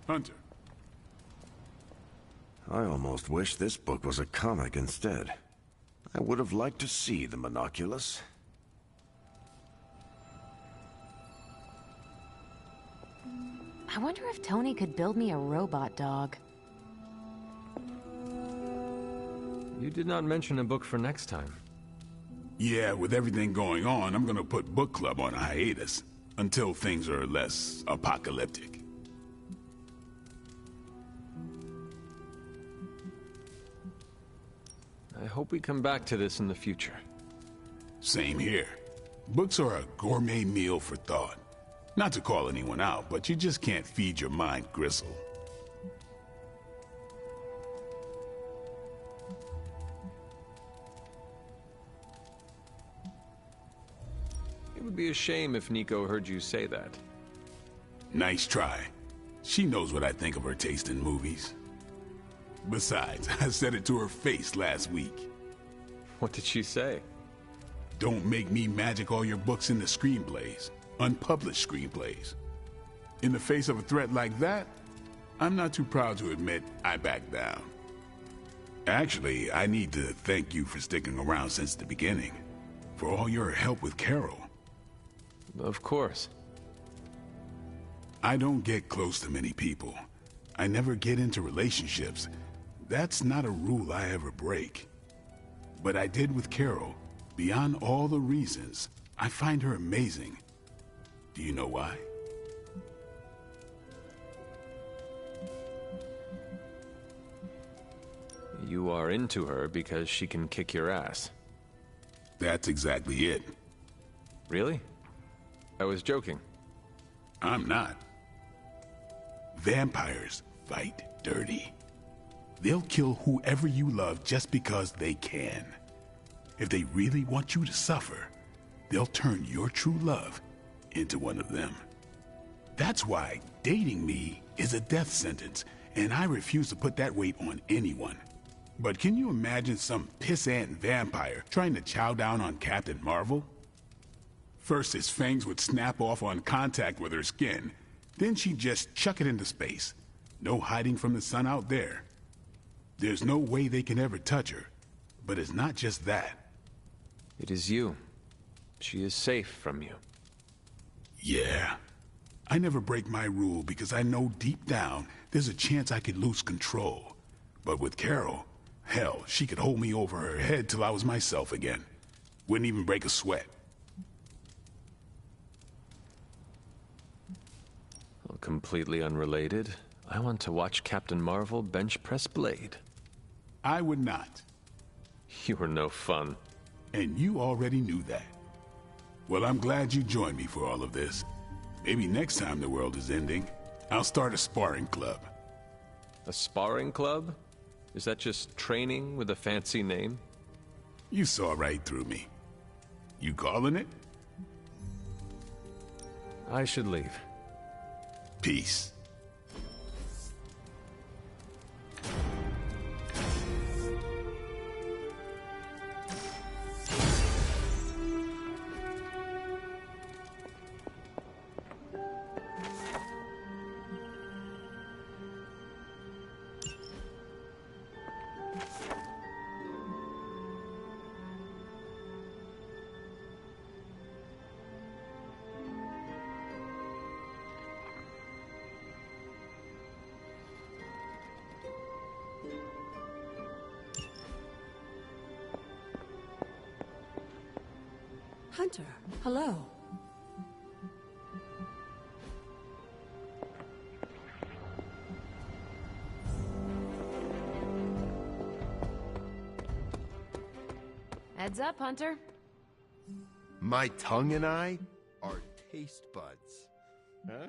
Speaker 3: Hunter.
Speaker 17: I almost wish this book was a comic instead. I would have liked to see the Monoculus.
Speaker 5: I wonder if Tony could build me a robot dog.
Speaker 11: You did not mention a book for next time.
Speaker 3: Yeah, with everything going on, I'm gonna put book club on a hiatus until things are less apocalyptic.
Speaker 11: I hope we come back to this in the future.
Speaker 3: Same here. Books are a gourmet meal for thought. Not to call anyone out, but you just can't feed your mind gristle.
Speaker 11: It would be a shame if Nico heard you say that.
Speaker 3: Nice try. She knows what I think of her taste in movies. Besides, I said it to her face last week.
Speaker 11: What did she say?
Speaker 3: Don't make me magic all your books into screenplays. Unpublished screenplays. In the face of a threat like that, I'm not too proud to admit I backed down. Actually, I need to thank you for sticking around since the beginning. For all your help with Carol.
Speaker 11: Of course.
Speaker 3: I don't get close to many people. I never get into relationships. That's not a rule I ever break. But I did with Carol. Beyond all the reasons, I find her amazing. Do you know why?
Speaker 11: You are into her because she can kick your ass.
Speaker 3: That's exactly it.
Speaker 11: Really? I was joking.
Speaker 3: I'm not. Vampires fight dirty. They'll kill whoever you love just because they can. If they really want you to suffer, they'll turn your true love into one of them. That's why dating me is a death sentence, and I refuse to put that weight on anyone. But can you imagine some pissant vampire trying to chow down on Captain Marvel? First, his fangs would snap off on contact with her skin. Then she'd just chuck it into space. No hiding from the sun out there. There's no way they can ever touch her. But it's not just that.
Speaker 11: It is you. She is safe from you.
Speaker 3: Yeah. I never break my rule because I know deep down there's a chance I could lose control. But with Carol, hell, she could hold me over her head till I was myself again. Wouldn't even break a sweat.
Speaker 11: Well, completely unrelated, I want to watch Captain Marvel bench press Blade.
Speaker 3: I would not.
Speaker 11: You were no fun.
Speaker 3: And you already knew that. Well, I'm glad you joined me for all of this. Maybe next time the world is ending, I'll start a sparring club.
Speaker 11: A sparring club? Is that just training with a fancy name?
Speaker 3: You saw right through me. You calling it?
Speaker 11: I should leave.
Speaker 3: Peace.
Speaker 19: Hunter, hello.
Speaker 5: Heads up, Hunter.
Speaker 2: My tongue and I are taste buds. Huh?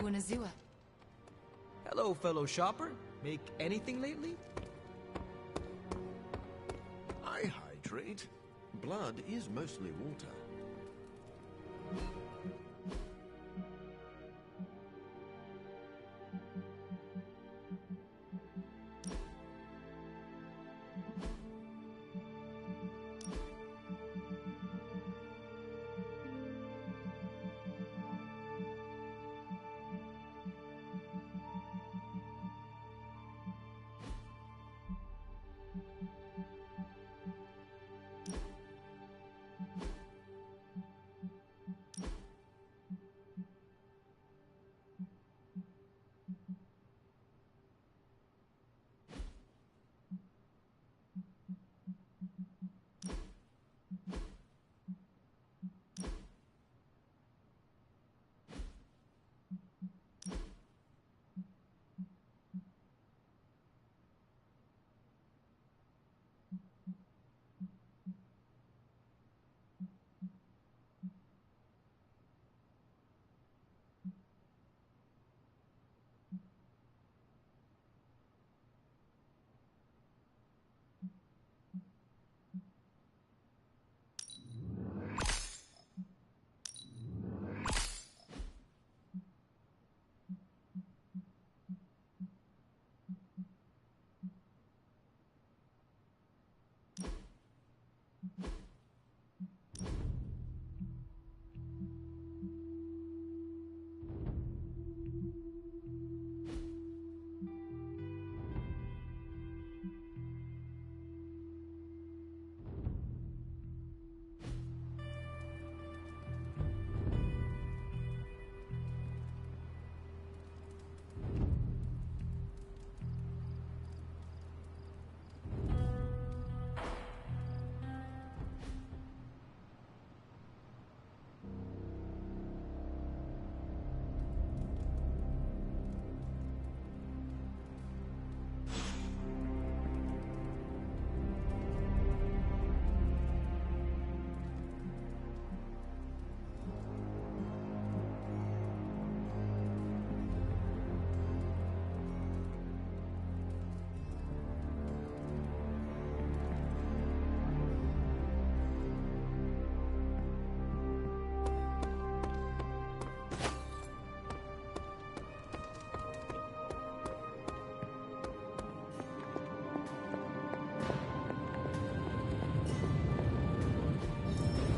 Speaker 8: Bunazua.
Speaker 9: Hello, fellow shopper. Make anything lately?
Speaker 2: I hydrate. Blood is mostly water.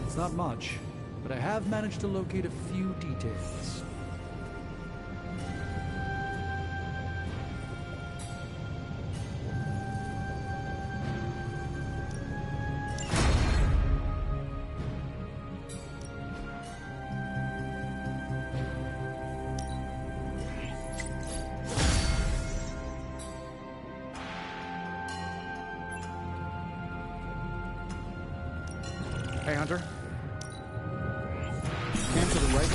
Speaker 15: It's not much, but I have managed to locate a few details.
Speaker 18: Hey, Hunter. Hand to the right.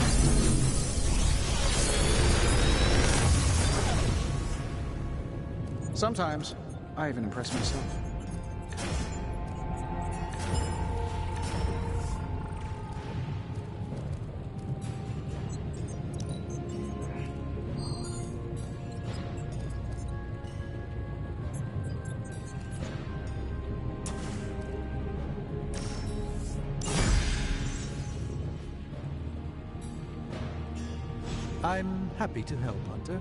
Speaker 18: Sometimes, I even impress myself.
Speaker 15: I'm happy to help, Hunter.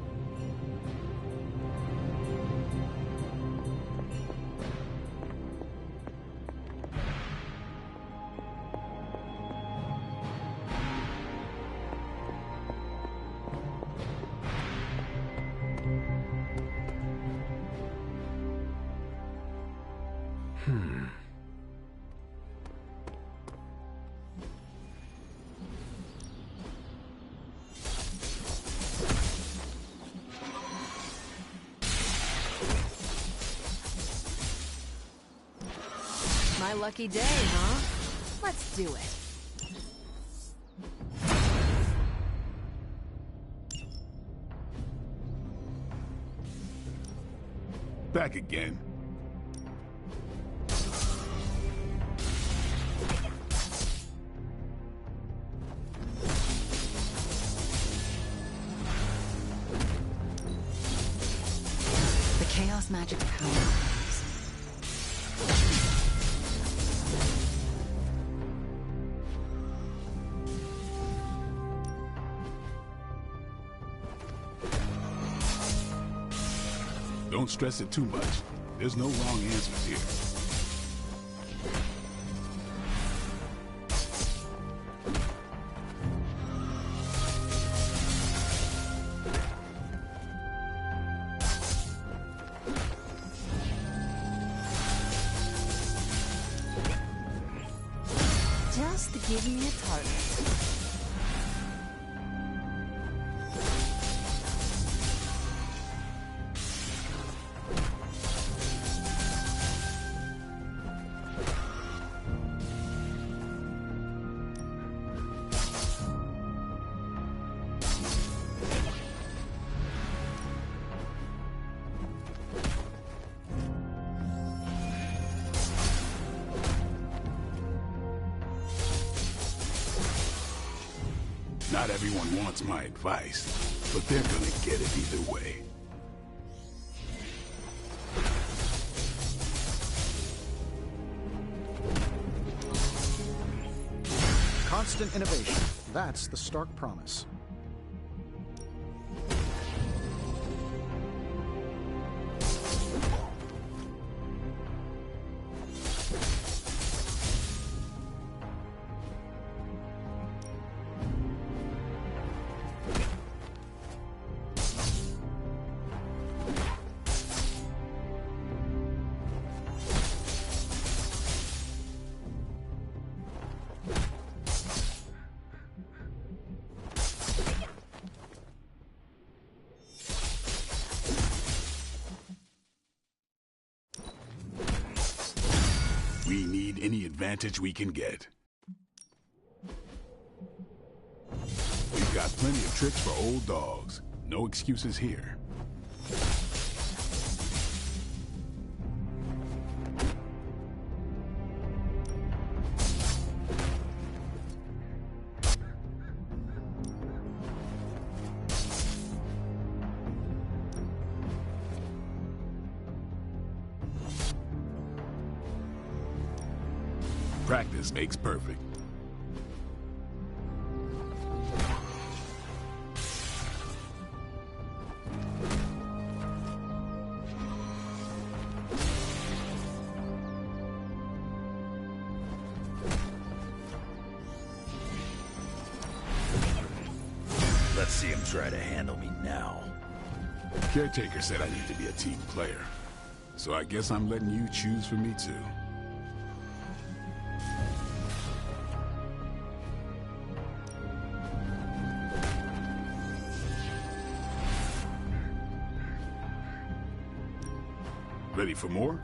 Speaker 5: My lucky day, huh? Let's do it.
Speaker 3: Back again.
Speaker 8: chaos magic power plays.
Speaker 3: Don't stress it too much. There's no wrong answers here.
Speaker 8: Just give me a target.
Speaker 3: Not everyone wants my advice, but they're gonna get it either way.
Speaker 20: Constant innovation. That's the Stark promise.
Speaker 3: We need any advantage we can get. We've got plenty of tricks for old dogs. No excuses here. Practice makes perfect.
Speaker 10: Let's see him try to handle me now.
Speaker 3: Caretaker said I need to be a team player, so I guess I'm letting you choose for me too. Ready for more?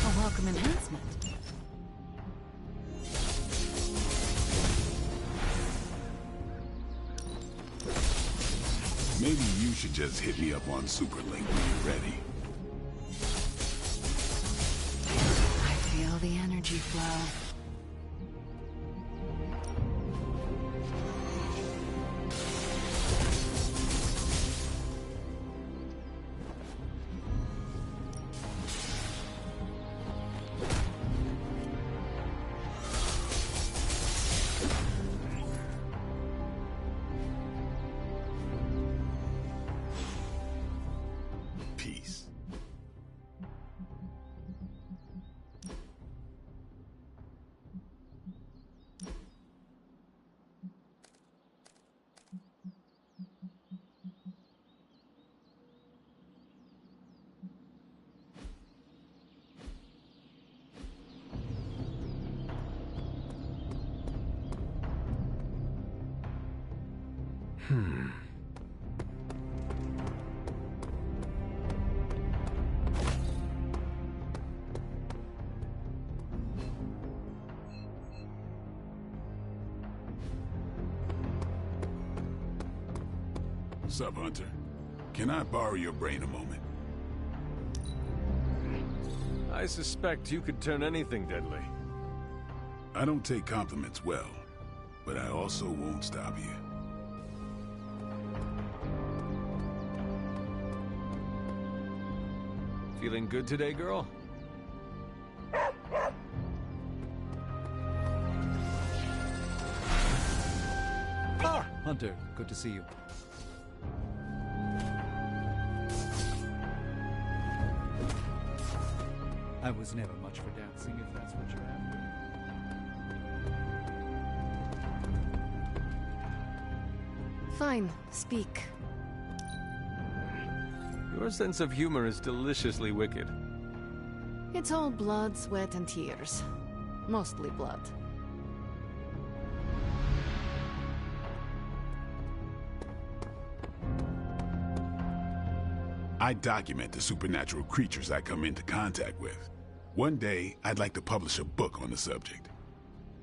Speaker 8: A welcome enhancement.
Speaker 3: Maybe you should just hit me up on Superlink when you're ready.
Speaker 8: I feel the energy flow.
Speaker 3: Peace. What's up, Hunter? Can I borrow your brain a moment?
Speaker 11: I suspect you could turn anything deadly.
Speaker 3: I don't take compliments well, but I also won't stop you.
Speaker 11: Feeling good today, girl?
Speaker 15: Ah, Hunter, good to see you. I was never much for dancing, if that's what you're after.
Speaker 8: Fine, speak.
Speaker 11: Your sense of humor is deliciously wicked.
Speaker 8: It's all blood, sweat, and tears. Mostly blood.
Speaker 3: I document the supernatural creatures I come into contact with. One day, I'd like to publish a book on the subject.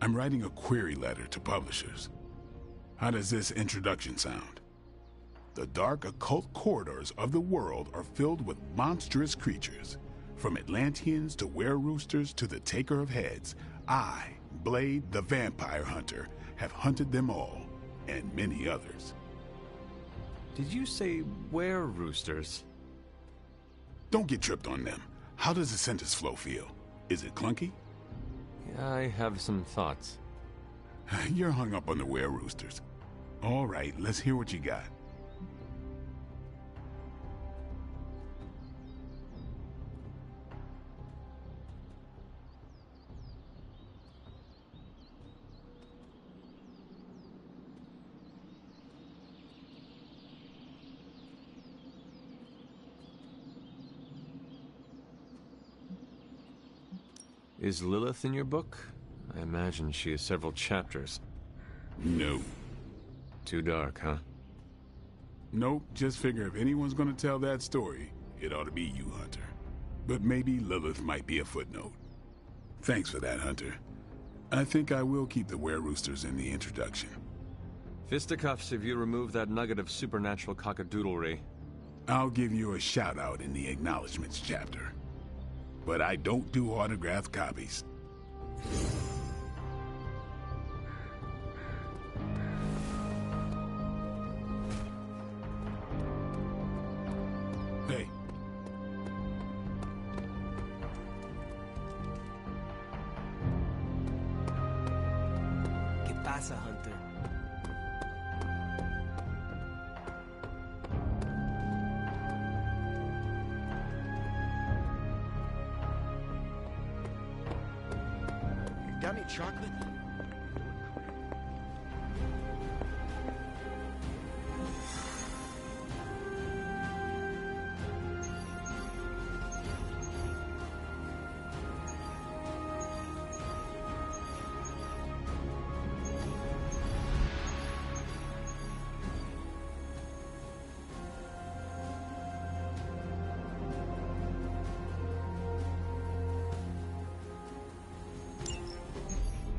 Speaker 3: I'm writing a query letter to publishers. How does this introduction sound? The dark occult corridors of the world are filled with monstrous creatures. From Atlanteans to were-roosters to the Taker of Heads, I, Blade the Vampire Hunter, have hunted them all, and many others.
Speaker 11: Did you say were-roosters?
Speaker 3: Don't get tripped on them. How does the sentence flow feel? Is it clunky?
Speaker 11: Yeah, I have some thoughts.
Speaker 3: You're hung up on the were-roosters. All right, let's hear what you got.
Speaker 11: Is Lilith in your book? I imagine she has several chapters.
Speaker 3: No.
Speaker 11: Too dark, huh?
Speaker 3: Nope, just figure if anyone's gonna tell that story, it ought to be you, Hunter. But maybe Lilith might be a footnote. Thanks for that, Hunter. I think I will keep the were-roosters in the introduction.
Speaker 11: Fisticuffs if you remove that nugget of supernatural cockadoodlery.
Speaker 3: I'll give you a shout-out in the acknowledgments chapter. But I don't do autographed copies. Hey.
Speaker 16: ¿Qué pasa, Hunter?
Speaker 2: Got any chocolate?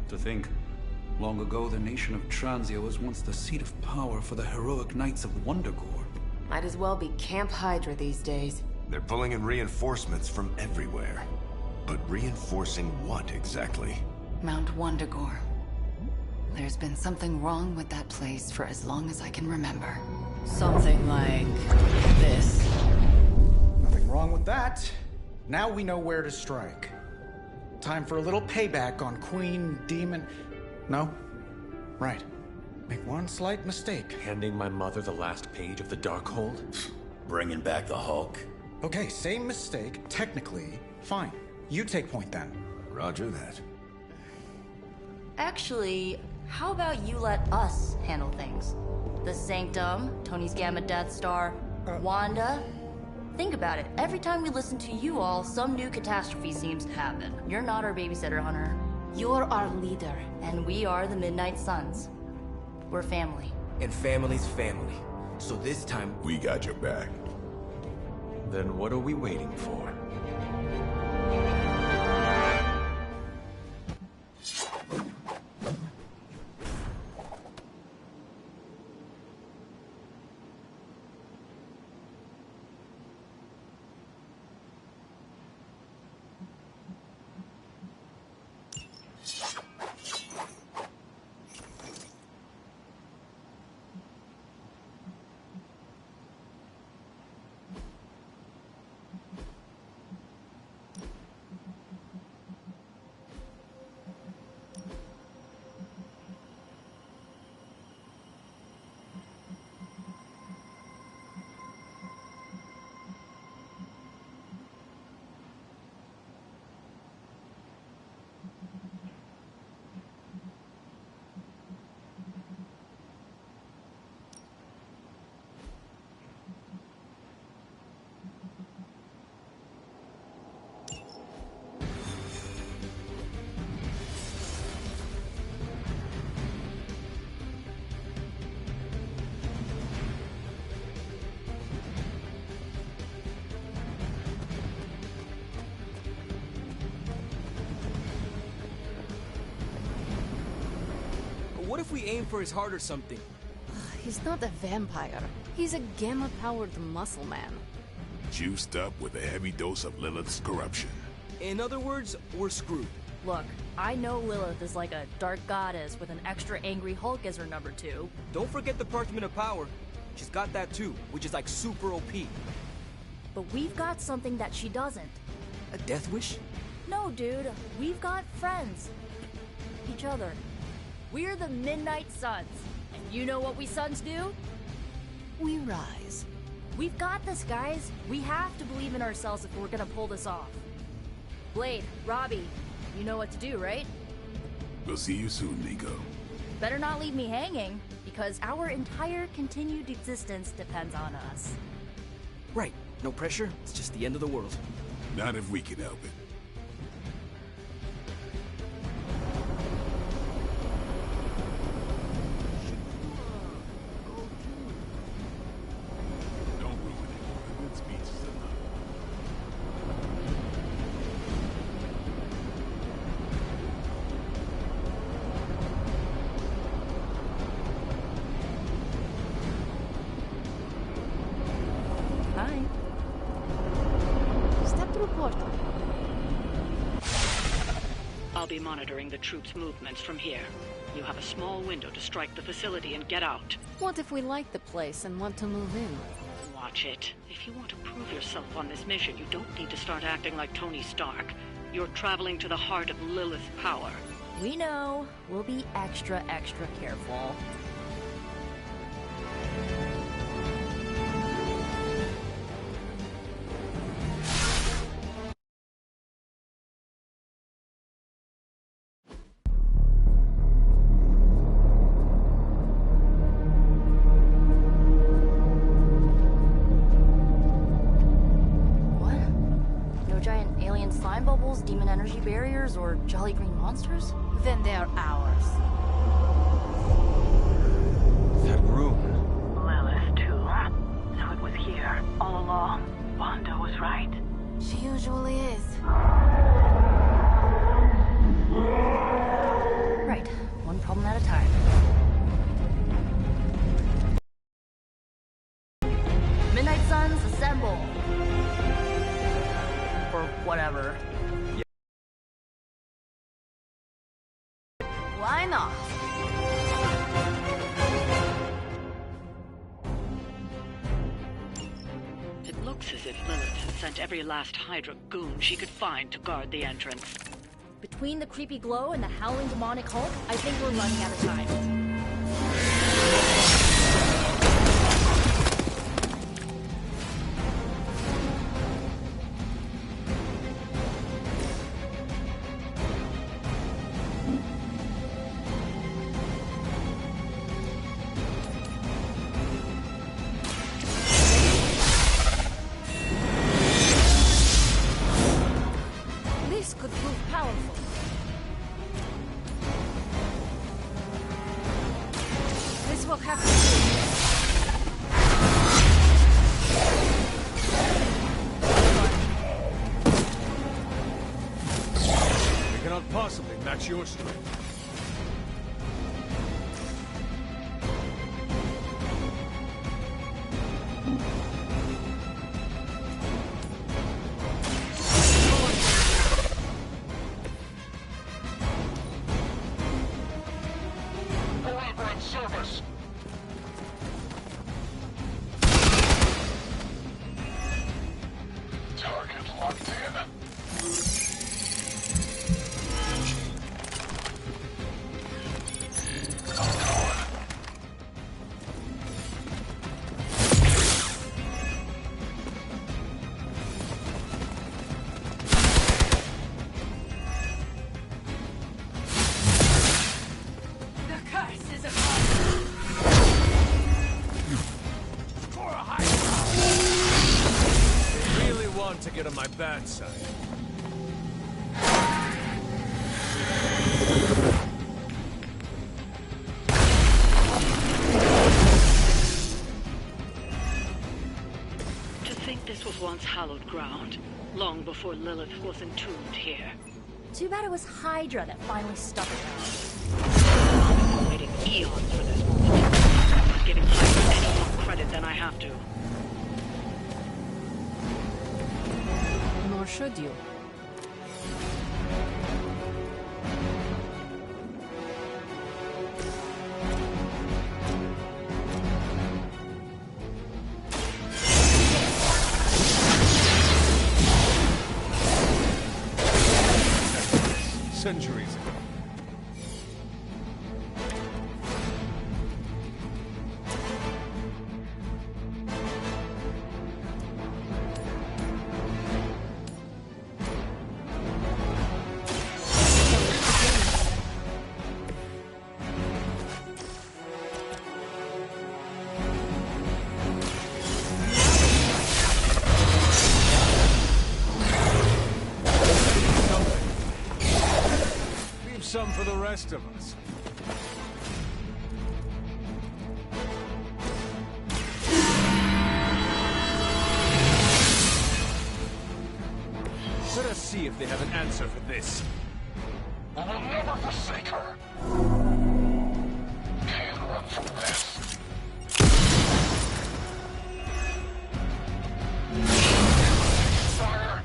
Speaker 15: To think, long ago the nation of Transia was once the seat of power for the heroic knights of Wundagore.
Speaker 5: Might as well be Camp Hydra these days.
Speaker 17: They're pulling in reinforcements from everywhere. But reinforcing what exactly?
Speaker 8: Mount Wundagore. There's been something wrong with that place for as long as I can remember.
Speaker 12: Something like this.
Speaker 20: Nothing wrong with that. Now we know where to strike. Time for a little payback on Queen, Demon... No? Right. Make one slight mistake.
Speaker 11: Handing my mother the last page of the Darkhold?
Speaker 10: Bringing back the Hulk?
Speaker 20: Okay, same mistake, technically. Fine. You take point then.
Speaker 17: Roger that.
Speaker 14: Actually, how about you let us handle things? The Sanctum, Tony's Gamma Death Star, Wanda. Think about it. Every time we listen to you all, some new catastrophe seems to happen. You're not our babysitter, Hunter. You're our leader. And we are the Midnight Suns. We're family.
Speaker 16: And family's family. So this time...
Speaker 3: We got your back.
Speaker 11: Then what are we waiting for?
Speaker 9: what if we aim for his heart or something?
Speaker 8: He's not a vampire. He's a gamma-powered muscle man.
Speaker 3: Juiced up with a heavy dose of Lilith's corruption.
Speaker 9: In other words, we're screwed.
Speaker 14: Look, I know Lilith is like a dark goddess with an extra angry Hulk as her number 2.
Speaker 9: Don't forget the Parchment of Power. She's got that too, which is like super OP.
Speaker 14: But we've got something that she doesn't.
Speaker 9: A death wish?
Speaker 14: No, dude. We've got friends. Each other. We're the Midnight Suns. And you know what we Suns do?
Speaker 8: We rise.
Speaker 14: We've got this, guys. We have to believe in ourselves if we're gonna pull this off. Blade, Robbie, you know what to do, right?
Speaker 3: We'll see you soon, Nico.
Speaker 14: Better not leave me hanging, because our entire continued existence depends on us.
Speaker 9: Right. No pressure. It's just the end of the world.
Speaker 3: Not if we can help it.
Speaker 4: I'll be monitoring the troops' movements from here. You have a small window to strike the facility and get out.
Speaker 8: What if we like the place and want to move in?
Speaker 4: Watch it. If you want to prove yourself on this mission, you don't need to start acting like Tony Stark. You're traveling to the heart of Lilith's power.
Speaker 14: We know. We'll be extra careful. Demon energy barriers or jolly green monsters?
Speaker 8: Then they're ours.
Speaker 11: That room.
Speaker 4: Lilith, too. So it was here, all along. Wanda was right.
Speaker 8: She usually is.
Speaker 14: Right. One problem at a time. Midnight Suns, assemble! Or whatever. Why not?
Speaker 4: It looks as if Lilith has sent every last Hydra goon she could find to guard the entrance.
Speaker 14: Between the creepy glow and the howling demonic Hulk, I think we're running out of time.
Speaker 11: Possibly match your strength.
Speaker 7: Target locked in.
Speaker 11: To get on my bad side.
Speaker 4: To think this was once hallowed ground, long before Lilith was entombed here.
Speaker 14: Too bad it was Hydra that finally stuck around.
Speaker 4: Waiting
Speaker 8: should you?
Speaker 21: Centuries ago. Some for the rest of us. Let us see if they have an answer for this.
Speaker 7: We will never forsake her. Can't run from this. Fire!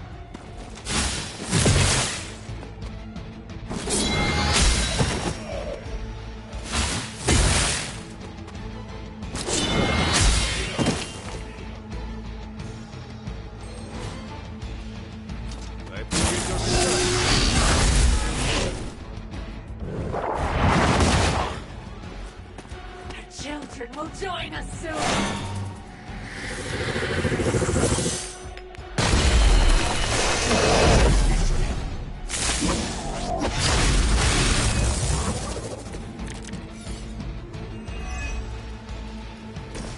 Speaker 8: Children will join us soon!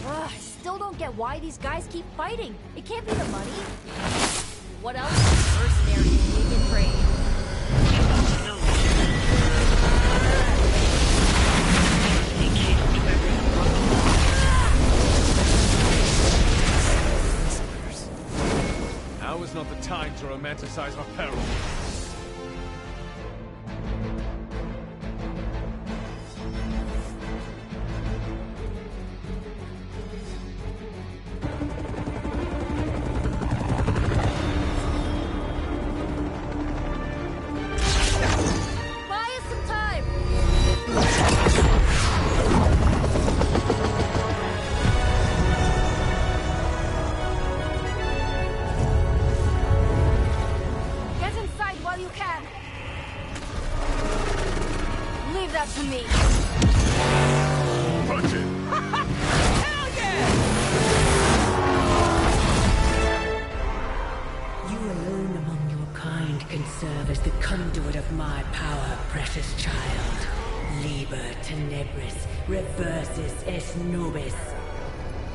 Speaker 14: Ugh, I still don't get why these guys keep fighting. It can't be the money. What else is mercenaries need in trade?
Speaker 21: Now is not the time to romanticize our peril.
Speaker 14: Buy us some time! Get inside while you can. Leave that to me.
Speaker 7: Punch it!
Speaker 6: Hell yeah!
Speaker 12: You alone among your kind can serve as the conduit of my power, precious child. Liber tenebris, reversus est nobis.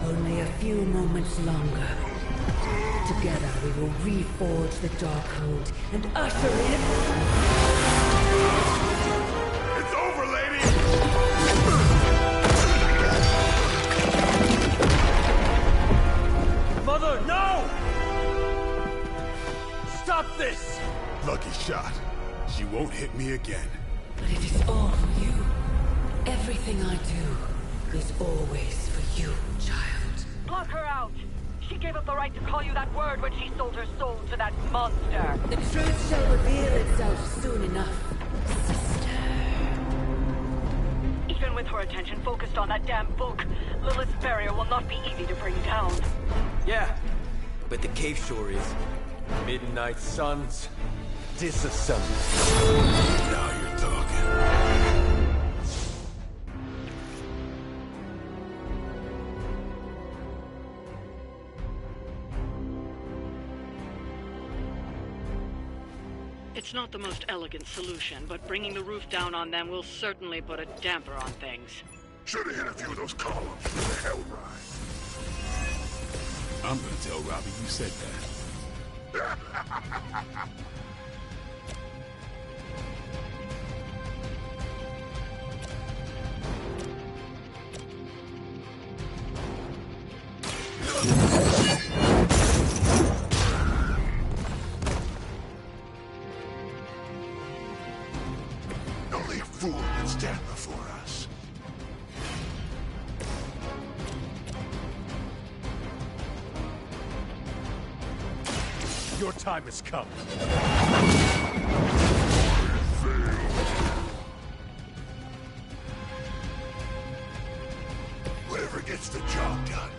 Speaker 12: Only a few moments longer. Together we will reforge the Darkhold and usher in...
Speaker 7: It's over, lady!
Speaker 21: Mother, no! Stop this!
Speaker 7: Lucky shot.
Speaker 3: She won't hit me again.
Speaker 12: But it is all for you. Everything I do is always for you, child.
Speaker 4: Block her out! She gave up the right to call you that word when she sold her soul to that monster.
Speaker 12: The truth shall reveal itself soon enough, sister.
Speaker 4: Even with her attention focused on that damn book, Lilith's barrier will not be easy to bring down.
Speaker 9: Yeah, but the cave shore is. Midnight suns, disassembled.
Speaker 3: Now you're talking.
Speaker 4: It's not the most elegant solution, but bringing the roof down on them will certainly put a damper on things.
Speaker 7: Should have hit a few of those columns with the hell ride.
Speaker 3: I'm gonna tell Robbie you said that.
Speaker 7: Only a fool can stand before us.
Speaker 21: Your time has come.
Speaker 7: Whatever gets the job done.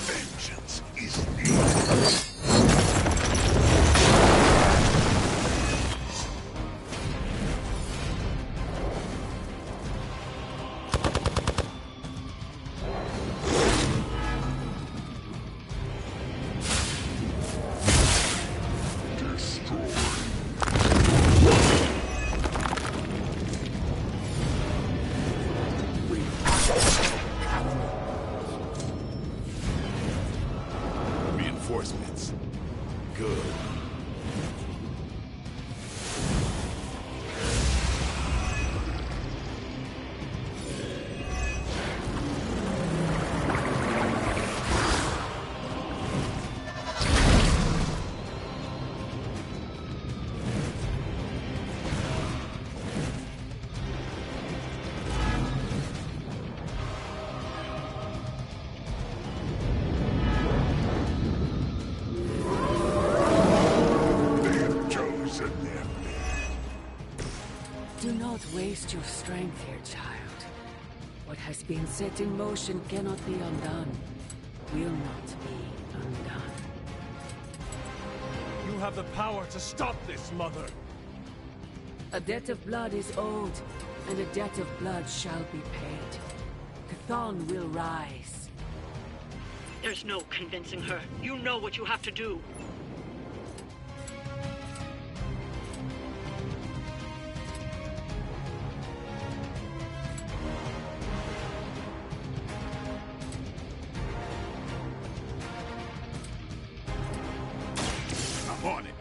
Speaker 7: Vengeance is needed.
Speaker 3: Reinforcements. Good.
Speaker 12: Do not waste your strength here, child. What has been set in motion cannot be undone. Will not be undone.
Speaker 21: You have the power to stop this, Mother.
Speaker 12: A debt of blood is owed, and a debt of blood shall be paid. Chthon will rise.
Speaker 4: There's no convincing her. You know what you have to do.
Speaker 3: I'm on it.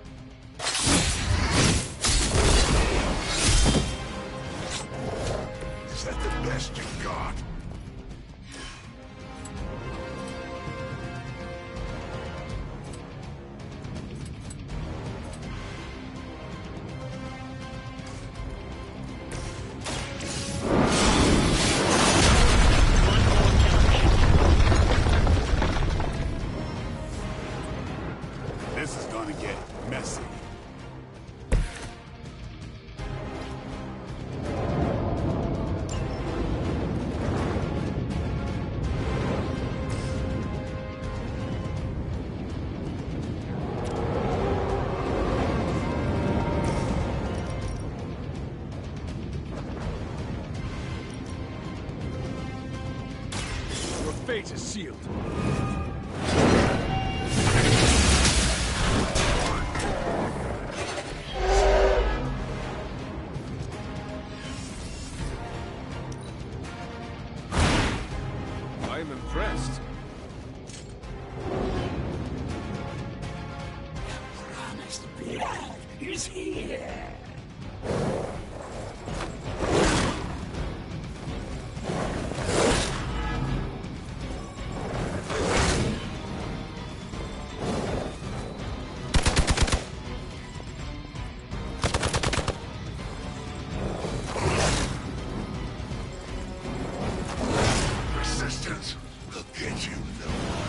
Speaker 7: Is that the best you got?
Speaker 3: This is gonna get messy.
Speaker 21: Your fate is sealed. I am impressed.
Speaker 7: Promised blood is here. Resistance will get you nowhere.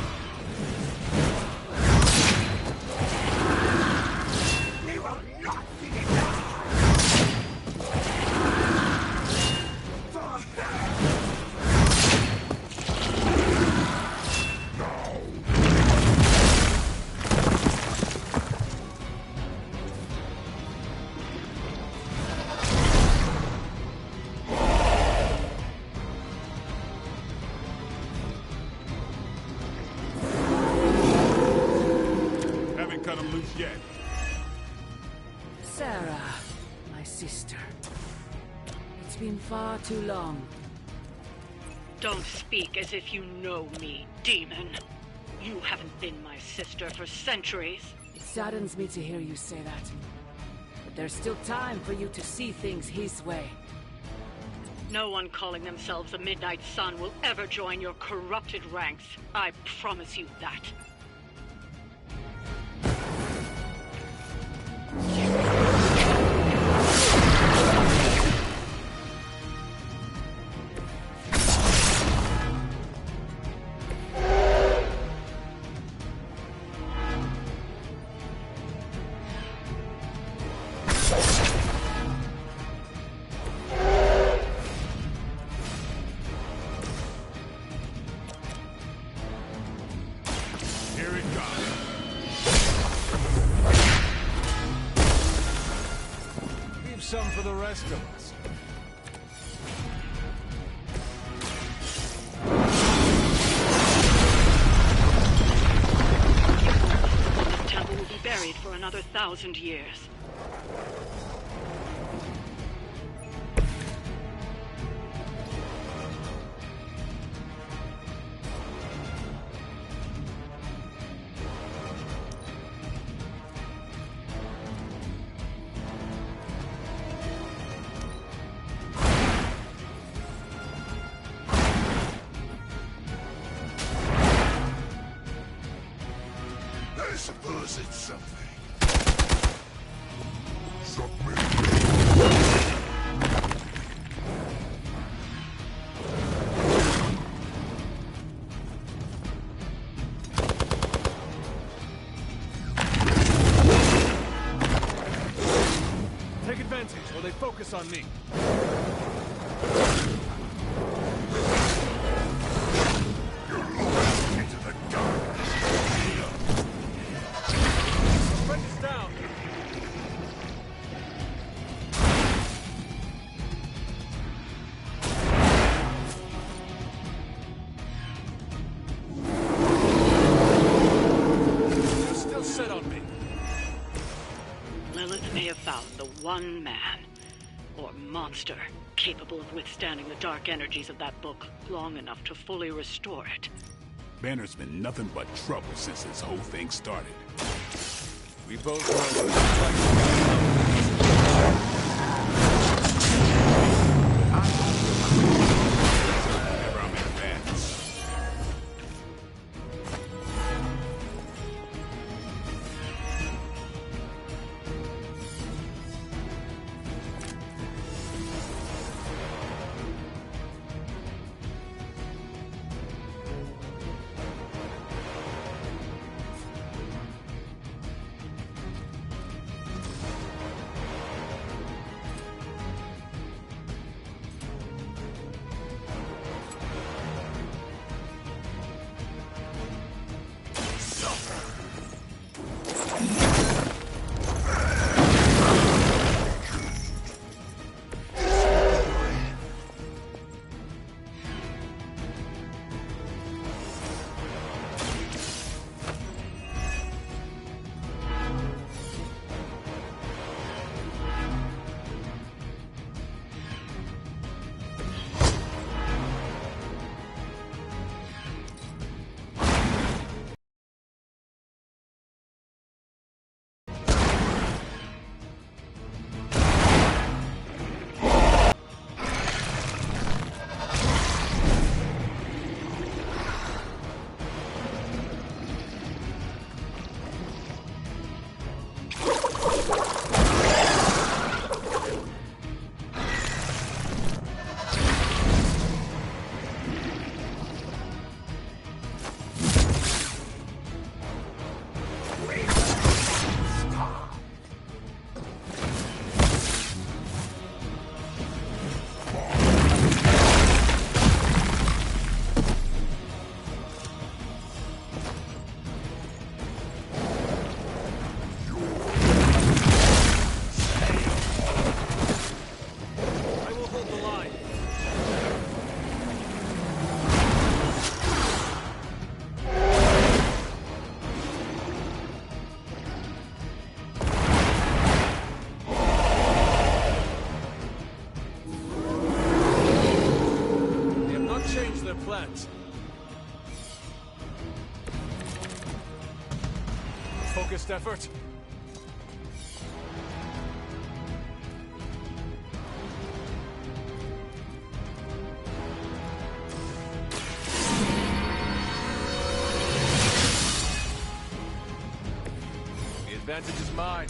Speaker 7: We will not be denied. For her.
Speaker 3: Haven't cut him loose yet.
Speaker 12: Sarah, my sister. It's been far too long.
Speaker 4: Don't speak as if you know me, demon. You haven't been my sister for centuries.
Speaker 12: It saddens me to hear you say that. But there's still time for you to see things his way.
Speaker 4: No one calling themselves a Midnight Sun will ever join your corrupted ranks. I promise you that.
Speaker 21: Leave some for the rest of us.
Speaker 4: This temple will be buried for another 1,000 years.
Speaker 7: I suppose it's something.
Speaker 21: Take advantage, or they focus on me.
Speaker 7: Into the darkness.
Speaker 21: Friend is down. You're still set on me.
Speaker 4: Lilith may have found the one man, or monster, capable of withstanding the dark energies of that book long enough to fully restore it.
Speaker 3: Banner's been nothing but trouble since this whole thing started.
Speaker 21: We both know what it's like.
Speaker 3: Whenever I'm in advance.
Speaker 21: plans. Focused effort. The advantage is mine.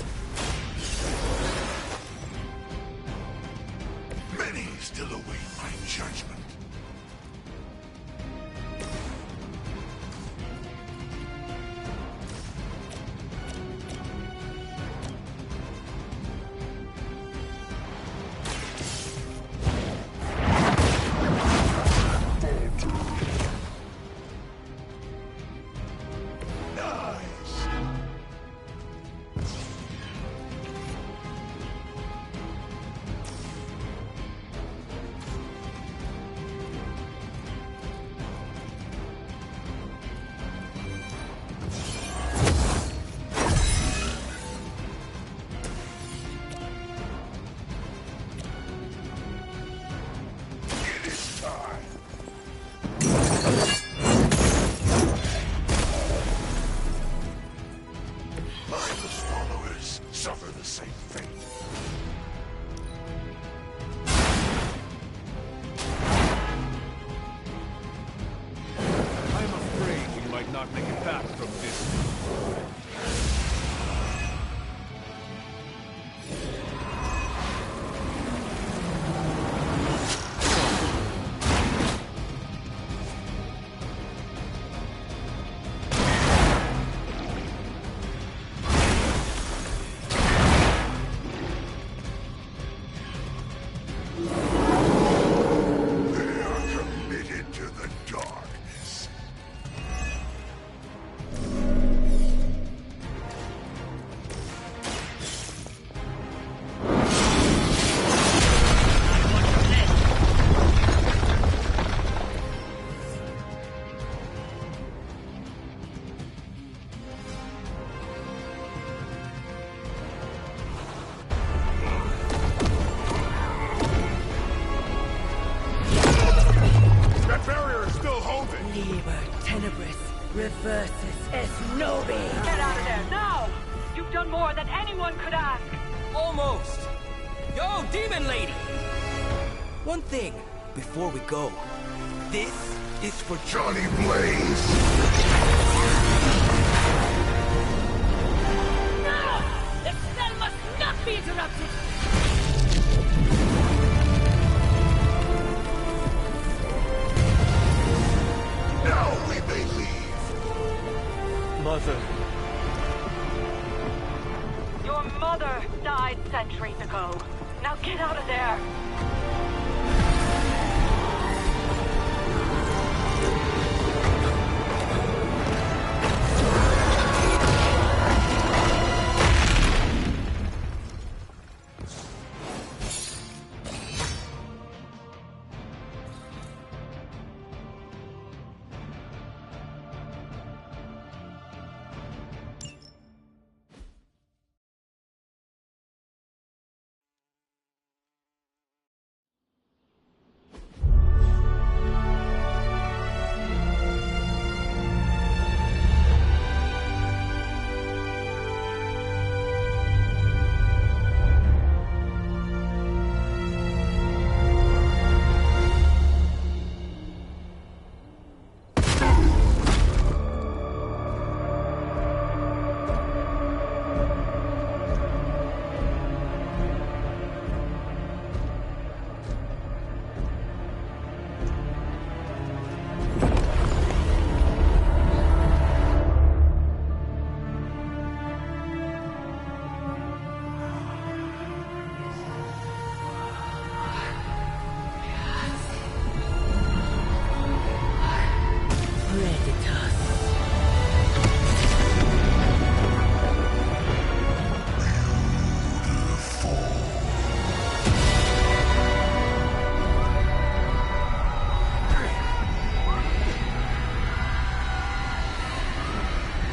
Speaker 7: Many still await my judgment.
Speaker 21: start making back from this.
Speaker 12: Liber tenebris reversus es nobi.
Speaker 4: Get out of there, now! You've done more than anyone could ask!
Speaker 16: Almost! Yo, Demon Lady! One thing, before we go. This is for
Speaker 7: Johnny Blaze!
Speaker 12: No! The spell must not be interrupted!
Speaker 7: Now we may leave.
Speaker 11: Mother.
Speaker 4: Your mother died centuries ago. Now get out of there!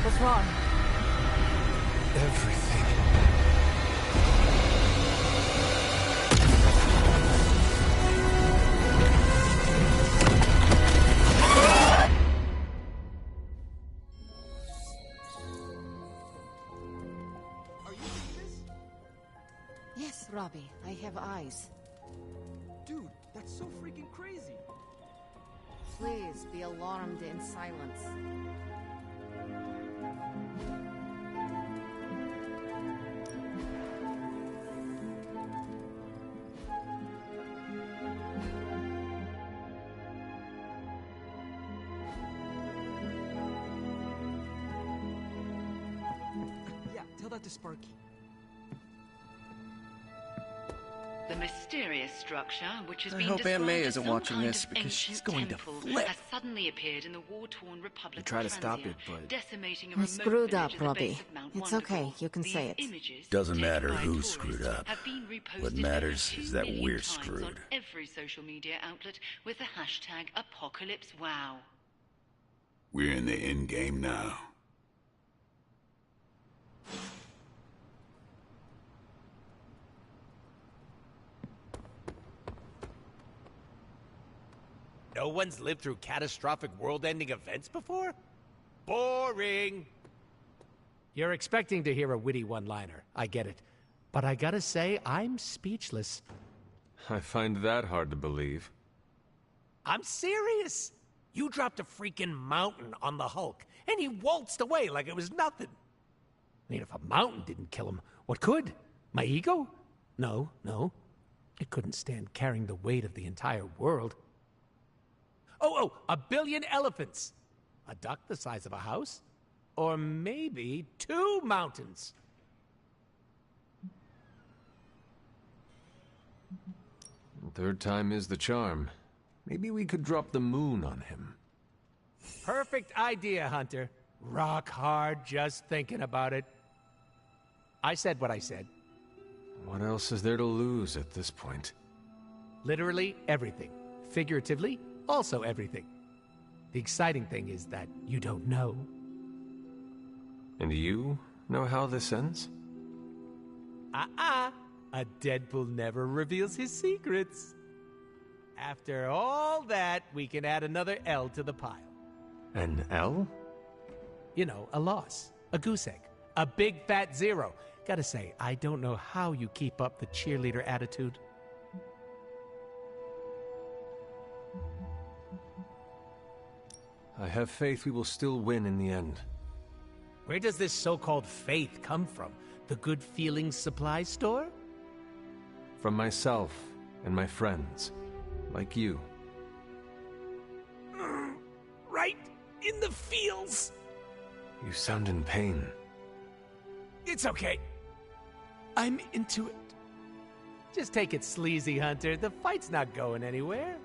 Speaker 6: What's wrong?
Speaker 11: Everything.
Speaker 6: Yes, Robbie, I have eyes.
Speaker 13: Dude, that's so freaking crazy.
Speaker 6: Please be alarmed in silence.
Speaker 13: Yeah, tell that to Sparky.
Speaker 4: The mysterious structure, which has
Speaker 16: I
Speaker 4: been
Speaker 16: hope Aunt May
Speaker 4: described as
Speaker 16: isn't
Speaker 4: some
Speaker 16: watching
Speaker 4: kind
Speaker 16: this
Speaker 4: of
Speaker 16: because she's
Speaker 4: ancient
Speaker 16: going to
Speaker 4: temple,
Speaker 16: flip.
Speaker 4: has suddenly appeared in the war-torn Republic
Speaker 16: I try to
Speaker 4: of
Speaker 16: stop
Speaker 4: Transia,
Speaker 16: it, but-
Speaker 4: decimating a
Speaker 6: I
Speaker 4: remote
Speaker 6: screwed up,
Speaker 4: village at the
Speaker 6: Robbie.
Speaker 4: base of Mount
Speaker 6: It's
Speaker 4: Wonderful.
Speaker 6: okay, you can
Speaker 4: These
Speaker 6: say it.
Speaker 4: images,
Speaker 10: Doesn't
Speaker 4: taken
Speaker 10: matter
Speaker 4: by
Speaker 10: who
Speaker 4: tourists,
Speaker 10: screwed up.
Speaker 4: have been reposted
Speaker 10: What
Speaker 4: over
Speaker 10: matters
Speaker 4: 2
Speaker 10: is that
Speaker 4: million
Speaker 10: we're
Speaker 4: times
Speaker 10: screwed.
Speaker 4: on every social media outlet with the hashtag #ApocalypseWow.
Speaker 3: We're in the end game now.
Speaker 13: No one's lived through catastrophic world-ending events before? Boring! You're expecting to hear a witty one-liner. I get it. But I gotta say, I'm speechless.
Speaker 11: I find that hard to believe.
Speaker 13: I'm serious! You dropped a freaking mountain on the Hulk, and he waltzed away like it was nothing. I mean, if a mountain didn't kill him, what could? My ego? No. It couldn't stand carrying the weight of the entire world. Oh, 1 billion elephants. A duck the size of a house? Or maybe 2 mountains.
Speaker 11: Third time is the charm. Maybe we could drop the moon on him.
Speaker 13: Perfect idea, Hunter. Rock hard just thinking about it. I said what I said.
Speaker 11: What else is there to lose at this point?
Speaker 13: Literally everything. Figuratively, also everything. The exciting thing is that you don't know.
Speaker 11: And you know how this ends?
Speaker 13: A Deadpool never reveals his secrets. After all that, we can add another L to the pile.
Speaker 11: An L?
Speaker 13: You know, a loss. A goose egg. A big fat 0. Gotta say, I don't know how you keep up the cheerleader attitude.
Speaker 11: I have faith we will still win in the end.
Speaker 13: Where does this so-called faith come from? The Good Feelings supply store?
Speaker 11: From myself and my friends, like you.
Speaker 13: Right in the feels.
Speaker 11: You sound in pain.
Speaker 13: It's okay. I'm into it. Just take it sleazy, Hunter. The fight's not going anywhere.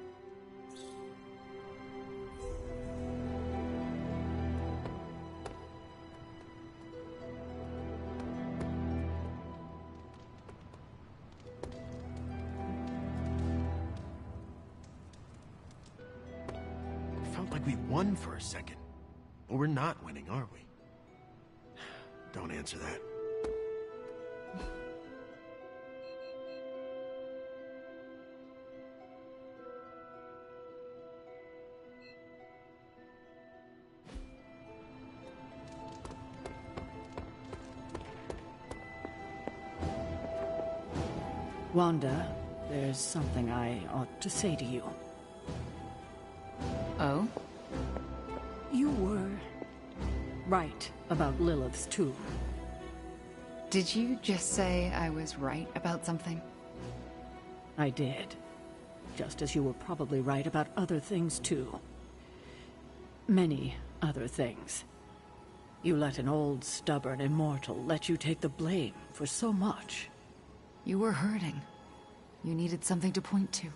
Speaker 2: Felt like we won for a second. But we're not winning, are we? Don't answer that.
Speaker 19: Wanda, there's something I ought to say to you.
Speaker 8: Oh?
Speaker 19: You were right about Lilith's tomb.
Speaker 8: Did you just say I was right about something?
Speaker 19: I did. Just as you were probably right about other things, too. Many other things. You let an old, stubborn immortal let you take the blame for so much.
Speaker 8: You were hurting. You needed something to point to.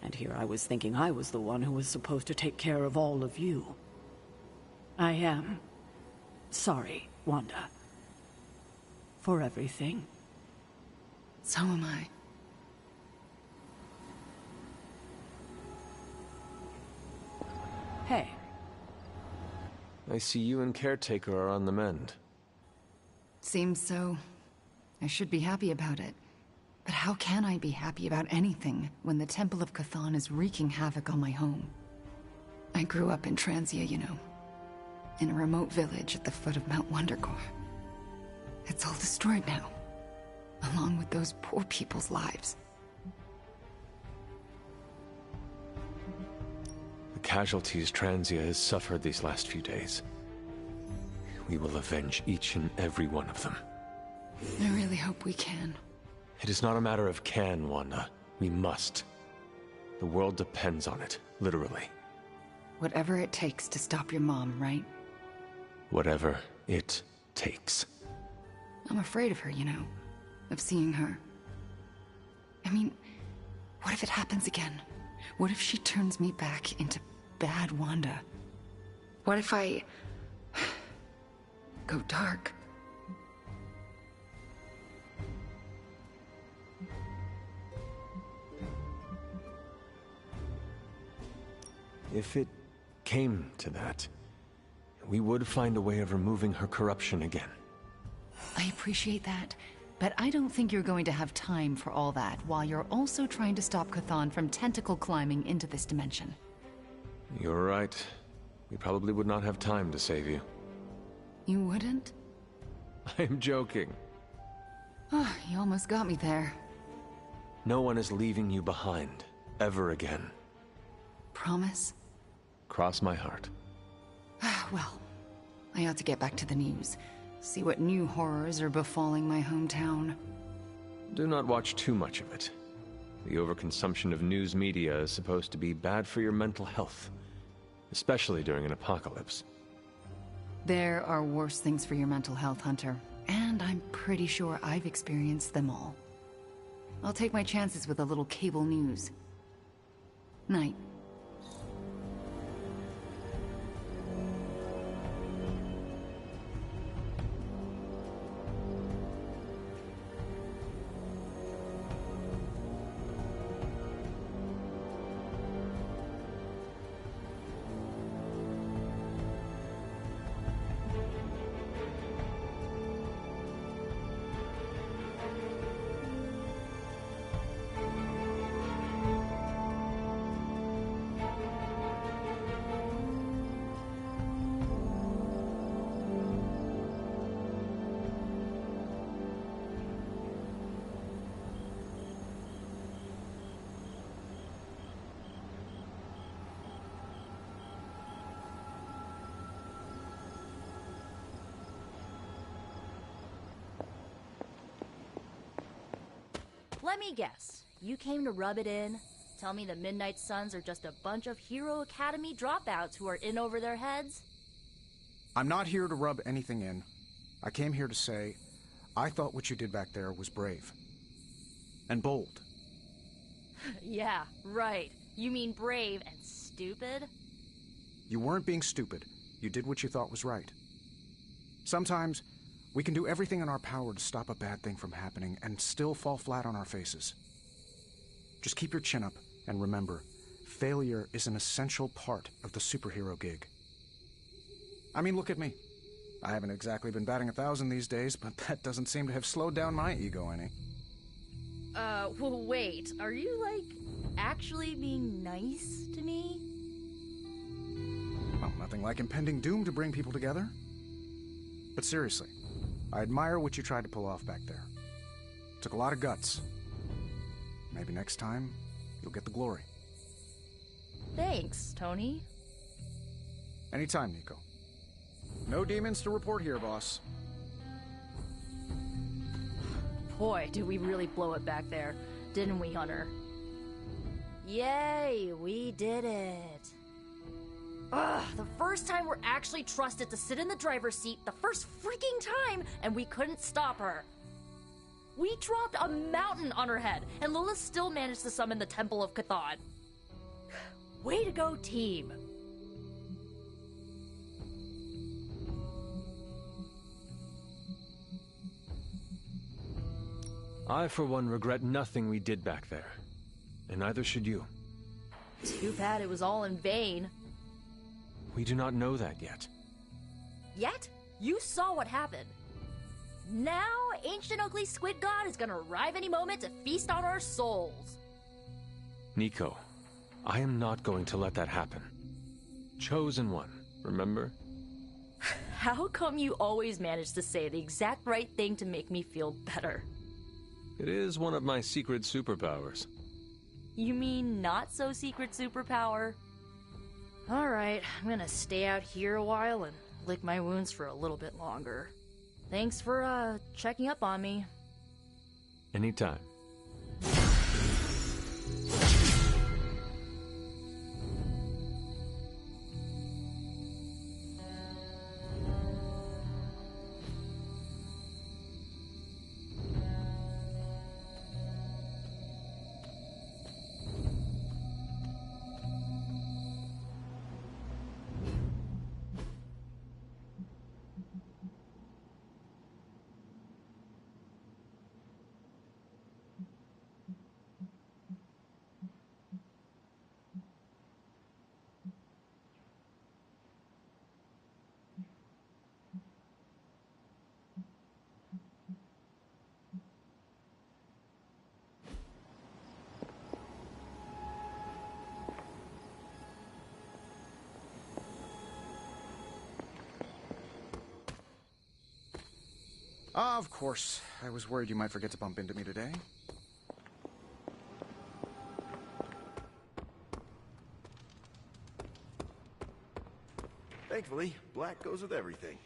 Speaker 19: And here I was thinking I was the one who was supposed to take care of all of you. I am sorry, Wanda. For everything.
Speaker 8: So am I.
Speaker 19: Hey.
Speaker 11: I see you and Caretaker are on the mend.
Speaker 8: Seems so. I should be happy about it. But how can I be happy about anything when the Temple of Chthon is wreaking havoc on my home? I grew up in Transia, you know. In a remote village at the foot of Mount Wondergore. It's all destroyed now. Along with those poor people's lives.
Speaker 11: The casualties Transia has suffered these last few days. We will avenge each and every one of them.
Speaker 8: I really hope we can.
Speaker 11: It is not a matter of can, Wanda. We must. The world depends on it, literally.
Speaker 8: Whatever it takes to stop your mom, right?
Speaker 11: Whatever it takes.
Speaker 8: I'm afraid of her, you know. Of seeing her. I mean, what if it happens again? What if she turns me back into bad Wanda? What if I go dark?
Speaker 11: If it came to that, we would find a way of removing her corruption again.
Speaker 8: I appreciate that, but I don't think you're going to have time for all that while you're also trying to stop Chthon from tentacle climbing into this dimension.
Speaker 11: You're right. We probably would not have time to save you.
Speaker 8: You wouldn't?
Speaker 11: I'm joking.
Speaker 8: Oh, you almost got me there.
Speaker 11: No one is leaving you behind, ever again.
Speaker 8: Promise?
Speaker 11: Cross my heart.
Speaker 8: Well, I ought to get back to the news. See what new horrors are befalling my hometown.
Speaker 11: Do not watch too much of it. The overconsumption of news media is supposed to be bad for your mental health, especially during an apocalypse.
Speaker 8: There are worse things for your mental health, Hunter. And I'm pretty sure I've experienced them all. I'll take my chances with a little cable news. Night.
Speaker 14: Let me guess. You came to rub it in? Tell me the Midnight Suns are just a bunch of Hero Academy dropouts who are in over their heads?
Speaker 20: I'm not here to rub anything in. I came here to say, I thought what you did back there was brave. And bold.
Speaker 14: Yeah, right. You mean brave and stupid?
Speaker 20: You weren't being stupid. You did what you thought was right. Sometimes, we can do everything in our power to stop a bad thing from happening and still fall flat on our faces. Just keep your chin up and remember, failure is an essential part of the superhero gig. I mean, look at me. I haven't exactly been batting 1,000 these days, but that doesn't seem to have slowed down my ego any.
Speaker 14: Well, wait. Are you, like, actually being nice to me?
Speaker 20: Well, nothing like impending doom to bring people together. But seriously, I admire what you tried to pull off back there. Took a lot of guts. Maybe next time, you'll get the glory.
Speaker 14: Thanks, Tony.
Speaker 20: Anytime, Nico. No demons to report here, boss.
Speaker 14: Boy, did we really blow it back there, didn't we, Hunter? Yay, we did it. Ugh, the first time we're actually trusted to sit in the driver's seat, the first freaking time, and we couldn't stop her. We dropped a mountain on her head, and Lilith still managed to summon the Temple of Chthon. Way to go, team.
Speaker 11: I, for one, regret nothing we did back there. And neither should you.
Speaker 14: Too bad it was all in vain.
Speaker 11: We do not know that yet.
Speaker 14: Yet? You saw what happened. Now, Ancient Ugly Squid God is gonna arrive any moment to feast on our souls.
Speaker 11: Nico, I am not going to let that happen. Chosen one, remember?
Speaker 14: How come you always manage to say the exact right thing to make me feel better?
Speaker 11: It is one of my secret superpowers.
Speaker 14: You mean not so secret superpower? Alright, I'm gonna stay out here a while and lick my wounds for a little bit longer. Thanks for, checking up on me.
Speaker 11: Anytime.
Speaker 20: Of course. I was worried you might forget to bump into me today.
Speaker 2: Thankfully, black goes with everything.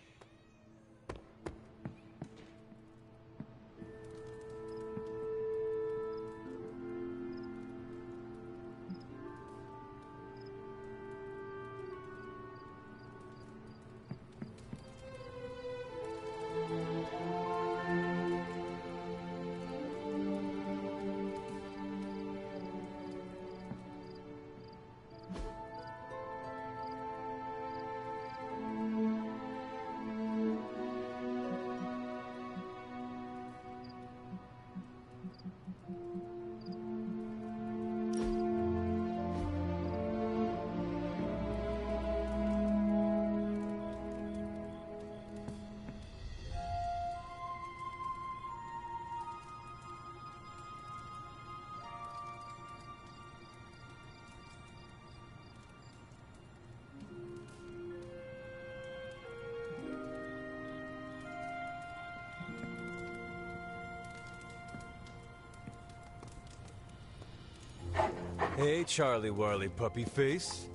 Speaker 21: Hey, Charlie Warley puppy face.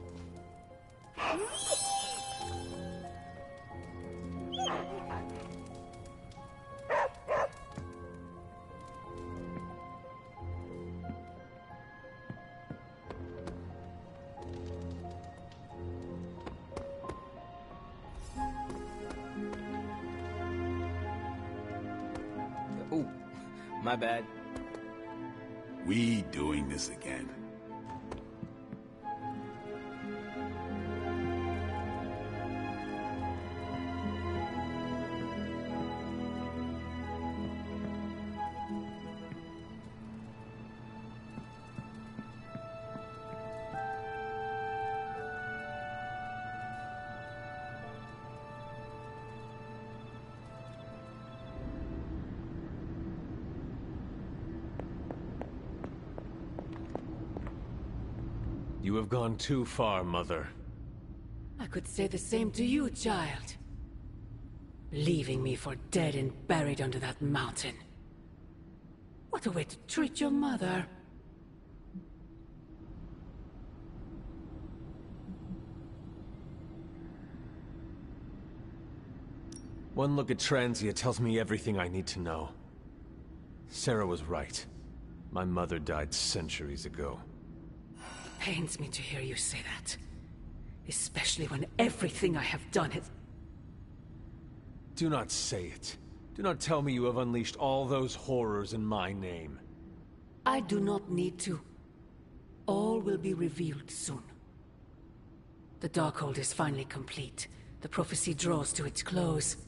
Speaker 16: Ooh, my bad.
Speaker 3: We doing this again.
Speaker 11: You have gone too far, Mother.
Speaker 12: I could say the same to you, child. Leaving me for dead and buried under that mountain. What a way to treat your mother.
Speaker 11: One look at Transia tells me everything I need to know. Sarah was right. My mother died centuries ago.
Speaker 12: Pains me to hear you say that. Especially when everything I have done has...
Speaker 11: Do not say it. Do not tell me you have unleashed all those horrors in my name.
Speaker 12: I do not need to. All will be revealed soon. The Darkhold is finally complete. The prophecy draws to its close.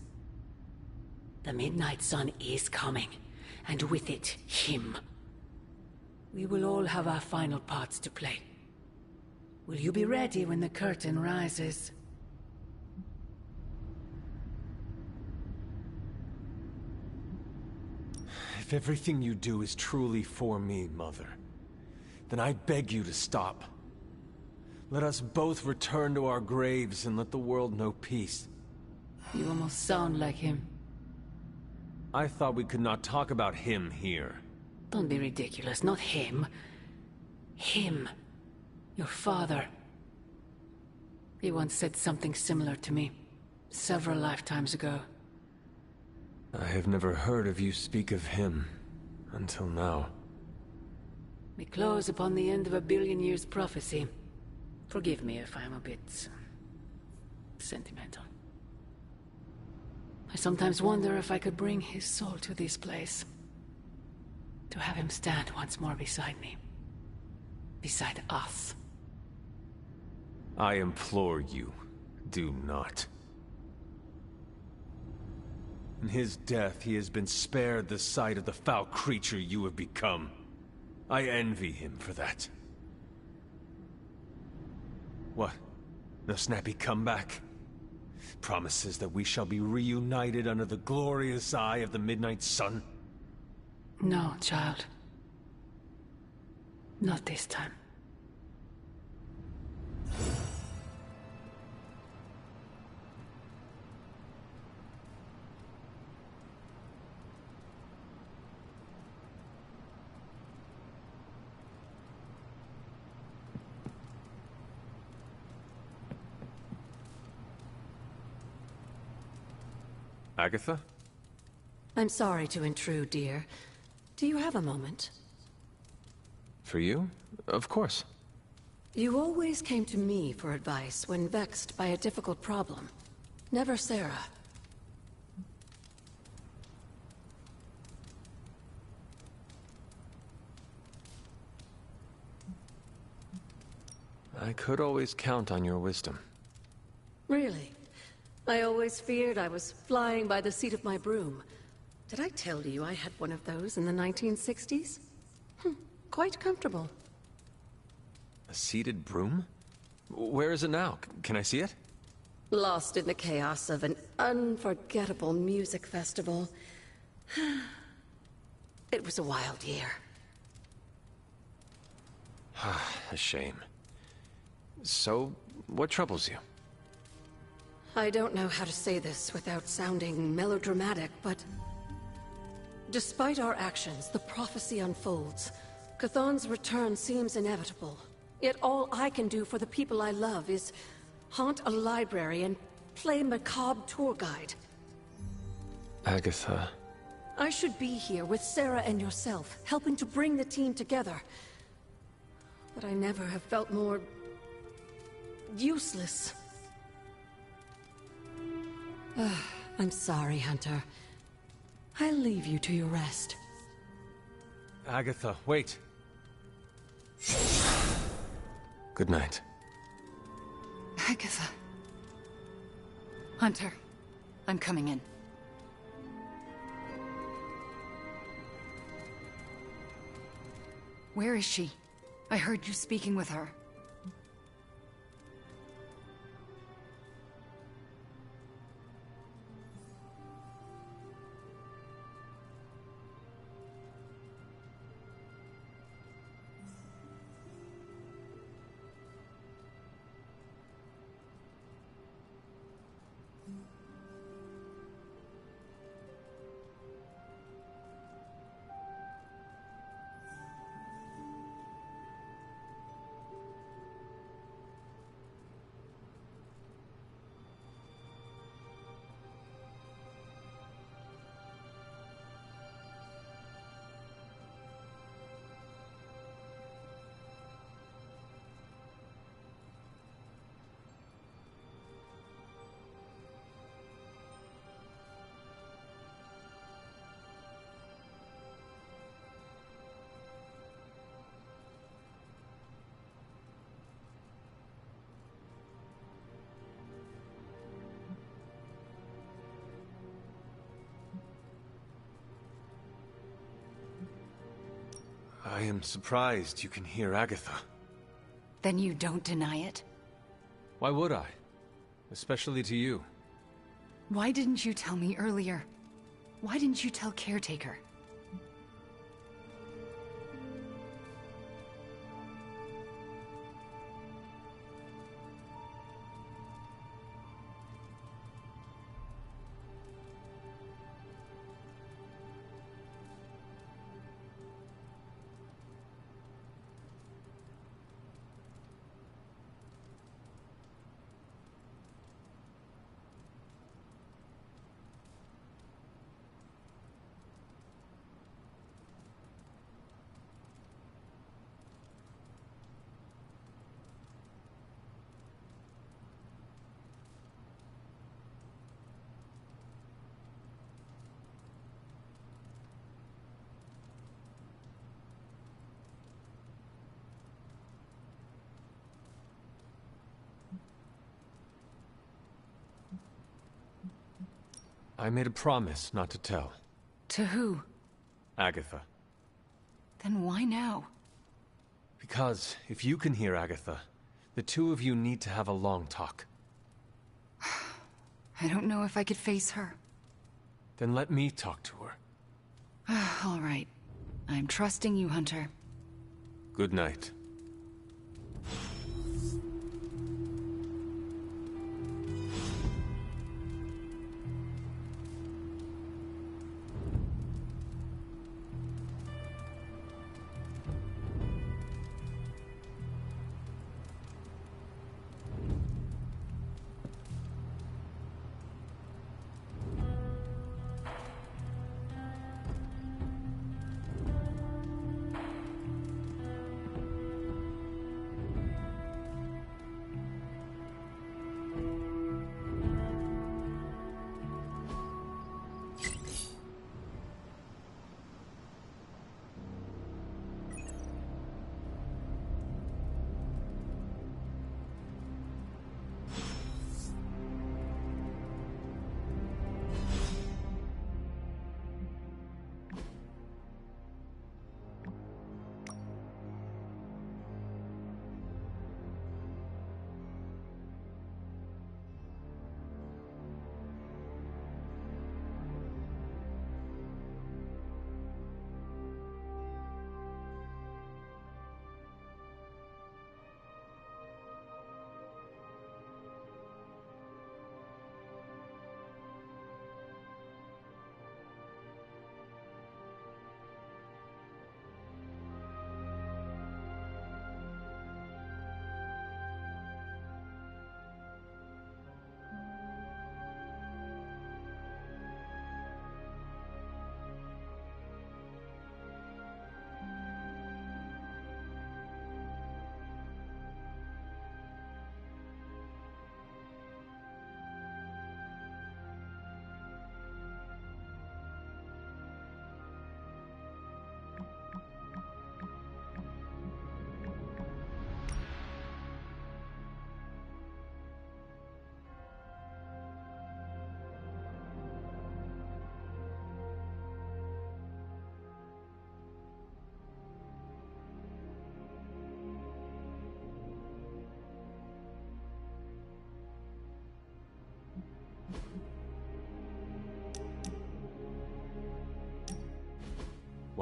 Speaker 12: The Midnight Sun is coming, and with it, him. We will all have our final parts to play. Will you be ready when the curtain rises?
Speaker 11: If everything you do is truly for me, Mother, then I beg you to stop. Let us both return to our graves and let the world know peace.
Speaker 12: You almost sound like him.
Speaker 11: I thought we could not talk about him here.
Speaker 12: Don't be ridiculous, not him. Him. Your father. He once said something similar to me, several lifetimes ago.
Speaker 11: I have never heard of you speak of him, until now.
Speaker 12: We close upon the end of 1 billion years prophecy. Forgive me if I'm a bit... sentimental. I sometimes wonder if I could bring his soul to this place. To have him stand once more beside me. Beside us.
Speaker 11: I implore you, do not. In his death, he has been spared the sight of the foul creature you have become. I envy him for that. What? No snappy comeback? Promises that we shall be reunited under the glorious eye of the Midnight Sun?
Speaker 12: No, child. Not this time.
Speaker 11: Agatha?
Speaker 12: I'm sorry to intrude, dear. Do you have a moment?
Speaker 11: For you? Of course.
Speaker 12: You always came to me for advice when vexed by a difficult problem. Never Sarah.
Speaker 11: I could always count on your wisdom.
Speaker 12: Really? I always feared I was flying by the seat of my broom. Did I tell you I had one of those in the 1960s? Quite comfortable.
Speaker 11: A seated broom? Where is it now? Can I see it?
Speaker 12: Lost in the chaos of an unforgettable music festival. It was a wild year.
Speaker 11: A shame. So, what troubles you?
Speaker 12: I don't know how to say this without sounding melodramatic, but... despite our actions, the prophecy unfolds. Chthon's return seems inevitable. Yet all I can do for the people I love is haunt a library and play macabre tour guide.
Speaker 11: Agatha...
Speaker 12: I should be here with Sarah and yourself, helping to bring the team together. But I never have felt more... useless. I'm sorry, Hunter. I'll leave you to your rest.
Speaker 11: Agatha, wait. Good night.
Speaker 8: Agatha. Hunter, I'm coming in. Where is she? I heard you speaking with her.
Speaker 11: I am surprised you can hear Agatha.
Speaker 8: Then you don't deny it?
Speaker 11: Why would I? Especially to you.
Speaker 8: Why didn't you tell me earlier? Why didn't you tell Caretaker?
Speaker 11: I made a promise not to tell.
Speaker 8: To who?
Speaker 11: Agatha.
Speaker 8: Then why now?
Speaker 11: Because if you can hear Agatha, the two of you need to have a long talk.
Speaker 8: I don't know if I could face her.
Speaker 11: Then let me talk to her.
Speaker 8: All right. I'm trusting you, Hunter.
Speaker 11: Good night.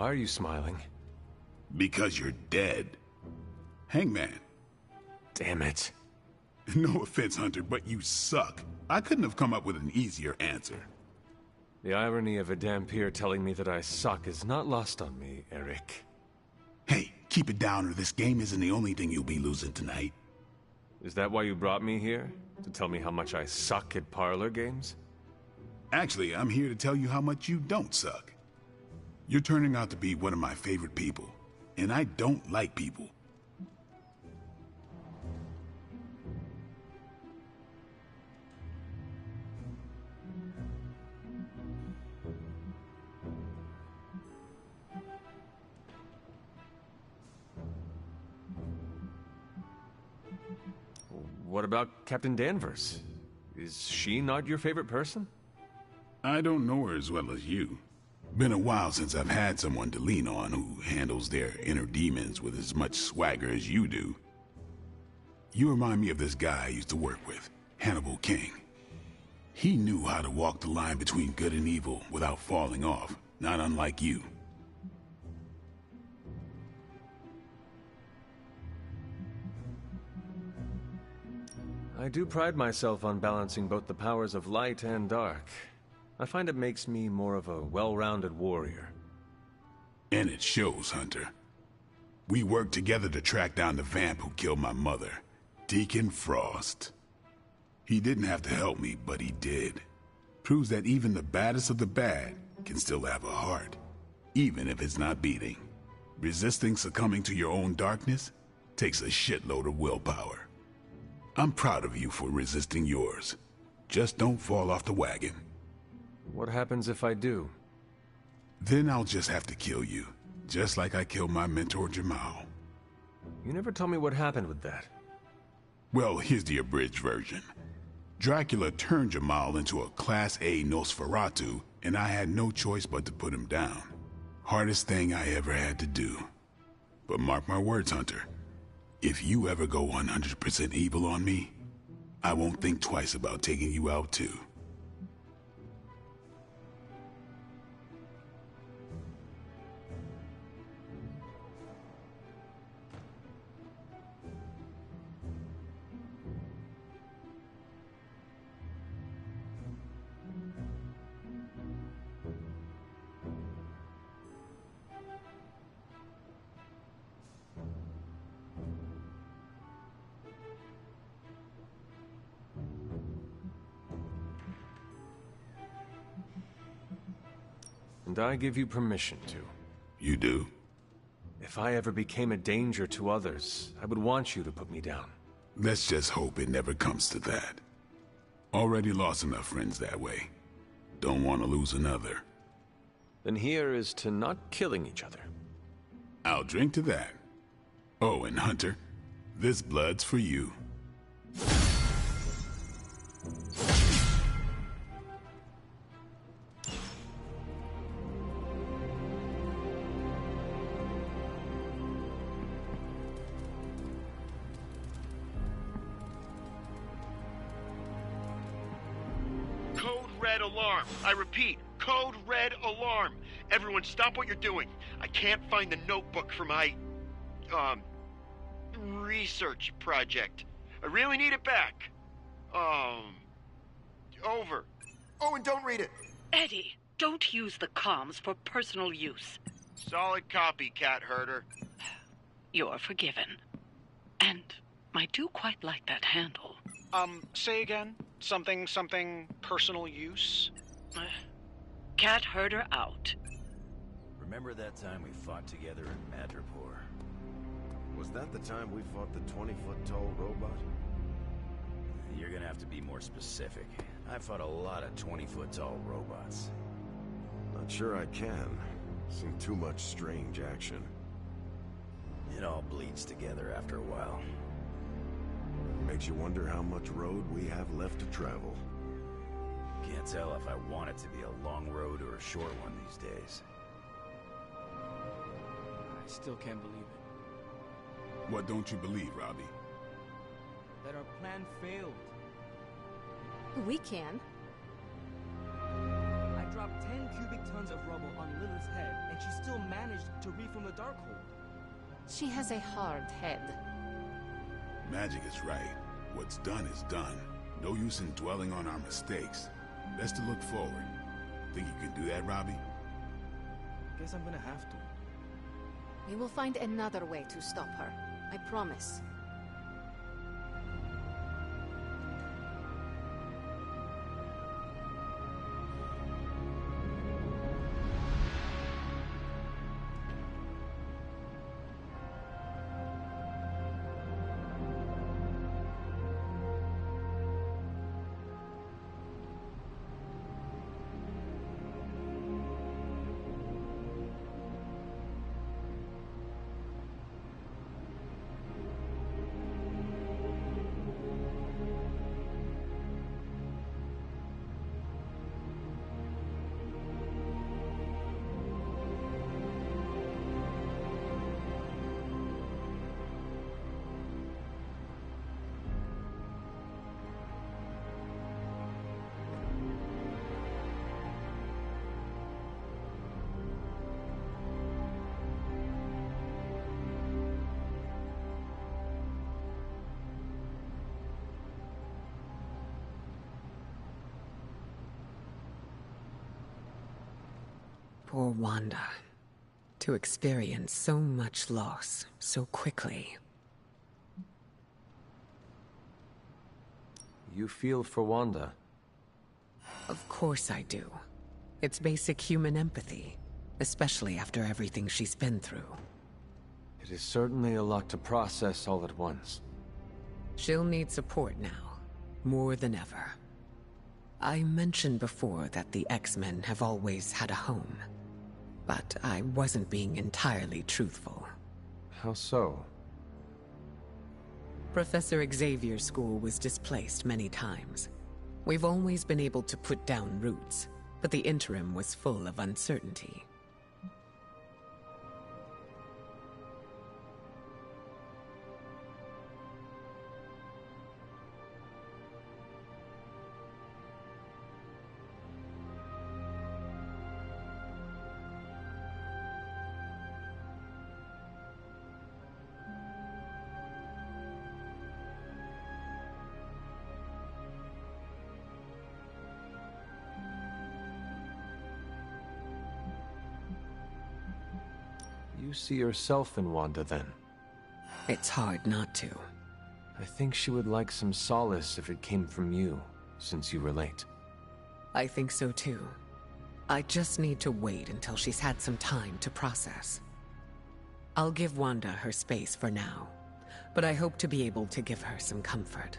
Speaker 11: Why are you smiling?
Speaker 3: Because you're dead. Hangman.
Speaker 11: Damn it.
Speaker 3: No offense, Hunter, but you suck. I couldn't have come up with an easier answer.
Speaker 11: The irony of a Dhampir telling me that I suck is not lost on me, Eric.
Speaker 3: Hey, keep it down or this game isn't the only thing you'll be losing tonight.
Speaker 11: Is that why you brought me here? To tell me how much I suck at parlor games?
Speaker 3: Actually, I'm here to tell you how much you don't suck. You're turning out to be one of my favorite people, and I don't like people.
Speaker 11: What about Captain Danvers? Is she not your favorite person?
Speaker 3: I don't know her as well as you. Been a while since I've had someone to lean on who handles their inner demons with as much swagger as you do. You remind me of this guy I used to work with, Hannibal King. He knew how to walk the line between good and evil without falling off, not unlike you.
Speaker 11: I do pride myself on balancing both the powers of light and dark. I find it makes me more of a well-rounded warrior.
Speaker 3: And it shows, Hunter. We worked together to track down the vamp who killed my mother, Deacon Frost. He didn't have to help me, but he did. Proves that even the baddest of the bad can still have a heart, even if it's not beating. Resisting succumbing to your own darkness takes a shitload of willpower. I'm proud of you for resisting yours. Just don't fall off the wagon.
Speaker 11: What happens if I do?
Speaker 3: Then I'll just have to kill you, just like I killed my mentor Jamal.
Speaker 11: You never told me what happened with that.
Speaker 3: Well, here's the abridged version. Dracula turned Jamal into a Class A Nosferatu, and I had no choice but to put him down. Hardest thing I ever had to do. But mark my words, Hunter. If you ever go 100% evil on me, I won't think twice about taking you out too.
Speaker 11: And I give you permission to.
Speaker 3: You do?
Speaker 11: If I ever became a danger to others, I would want you to put me down.
Speaker 3: Let's just hope it never comes to that. Already lost enough friends that way. Don't want to lose another.
Speaker 11: Then here is to not killing each other.
Speaker 3: I'll drink to that. Oh, and Hunter, this blood's for you.
Speaker 2: Red alarm. I repeat, code red alarm. Everyone stop what you're doing. I can't find the notebook for my, research project. I really need it back. Over. Oh, and don't read it.
Speaker 4: Eddie, don't use the comms for personal use.
Speaker 2: Solid copy, cat herder.
Speaker 4: You're forgiven. And I do quite like that handle.
Speaker 18: Say again? Something personal use?
Speaker 4: Cat herder out.
Speaker 10: Remember that time we fought together in Madripoor?
Speaker 17: Was that the time we fought the 20-foot-tall robot?
Speaker 10: You're gonna have to be more specific. I fought a lot of 20-foot-tall robots.
Speaker 17: Not sure I can. Seen too much strange action.
Speaker 10: It all bleeds together after a while.
Speaker 17: Makes you wonder how much road we have left to travel.
Speaker 10: Can't tell if I want it to be a long road or a short one these days.
Speaker 16: I still can't believe it.
Speaker 3: What don't you believe, Robbie?
Speaker 16: That our plan failed.
Speaker 1: We can.
Speaker 16: I dropped 10 cubic tons of rubble on Lilith's head, and she still managed to reform the Darkhold.
Speaker 6: She has a hard head.
Speaker 3: Magic is right. What's done is done. No use in dwelling on our mistakes. Best to look forward. Think you can do that, Robbie?
Speaker 16: Guess I'm gonna have to.
Speaker 6: We will find another way to stop her. I promise.
Speaker 1: Poor Wanda. To experience so much loss so quickly.
Speaker 11: You feel for Wanda?
Speaker 1: Of course I do. It's basic human empathy, especially after everything she's been through.
Speaker 11: It is certainly a lot to process all at once.
Speaker 1: She'll need support now, more than ever. I mentioned before that the X-Men have always had a home. But I wasn't being entirely truthful.
Speaker 11: How so?
Speaker 1: Professor Xavier's school was displaced many times. We've always been able to put down roots, but the interim was full of uncertainty.
Speaker 11: You see yourself in Wanda, then?
Speaker 1: It's hard not to.
Speaker 11: I think she would like some solace if it came from you, since you relate.
Speaker 1: I think so too. I just need to wait until she's had some time to process. I'll give Wanda her space for now, but I hope to be able to give her some comfort.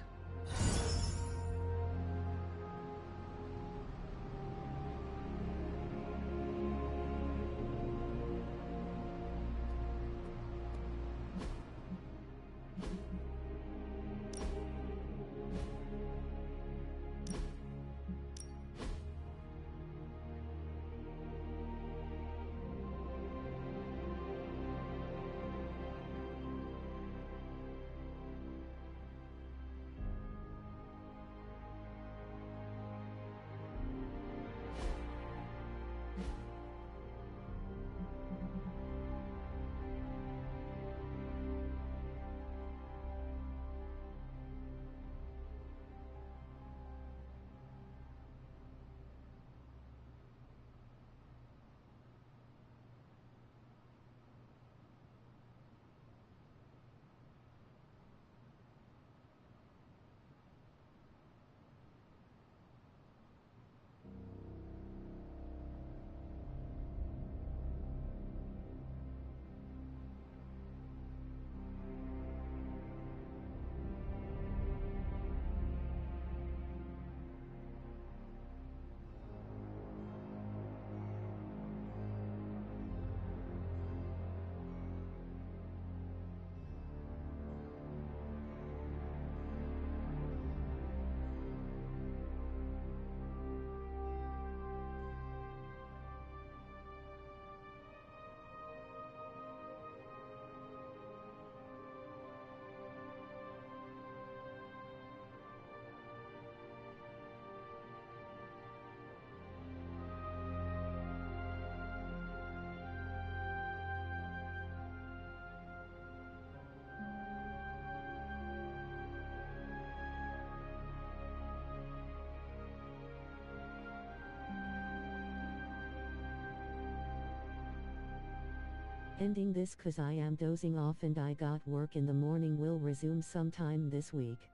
Speaker 15: Ending this 'cause I am dozing off and I got work in the morning. Will resume sometime this week.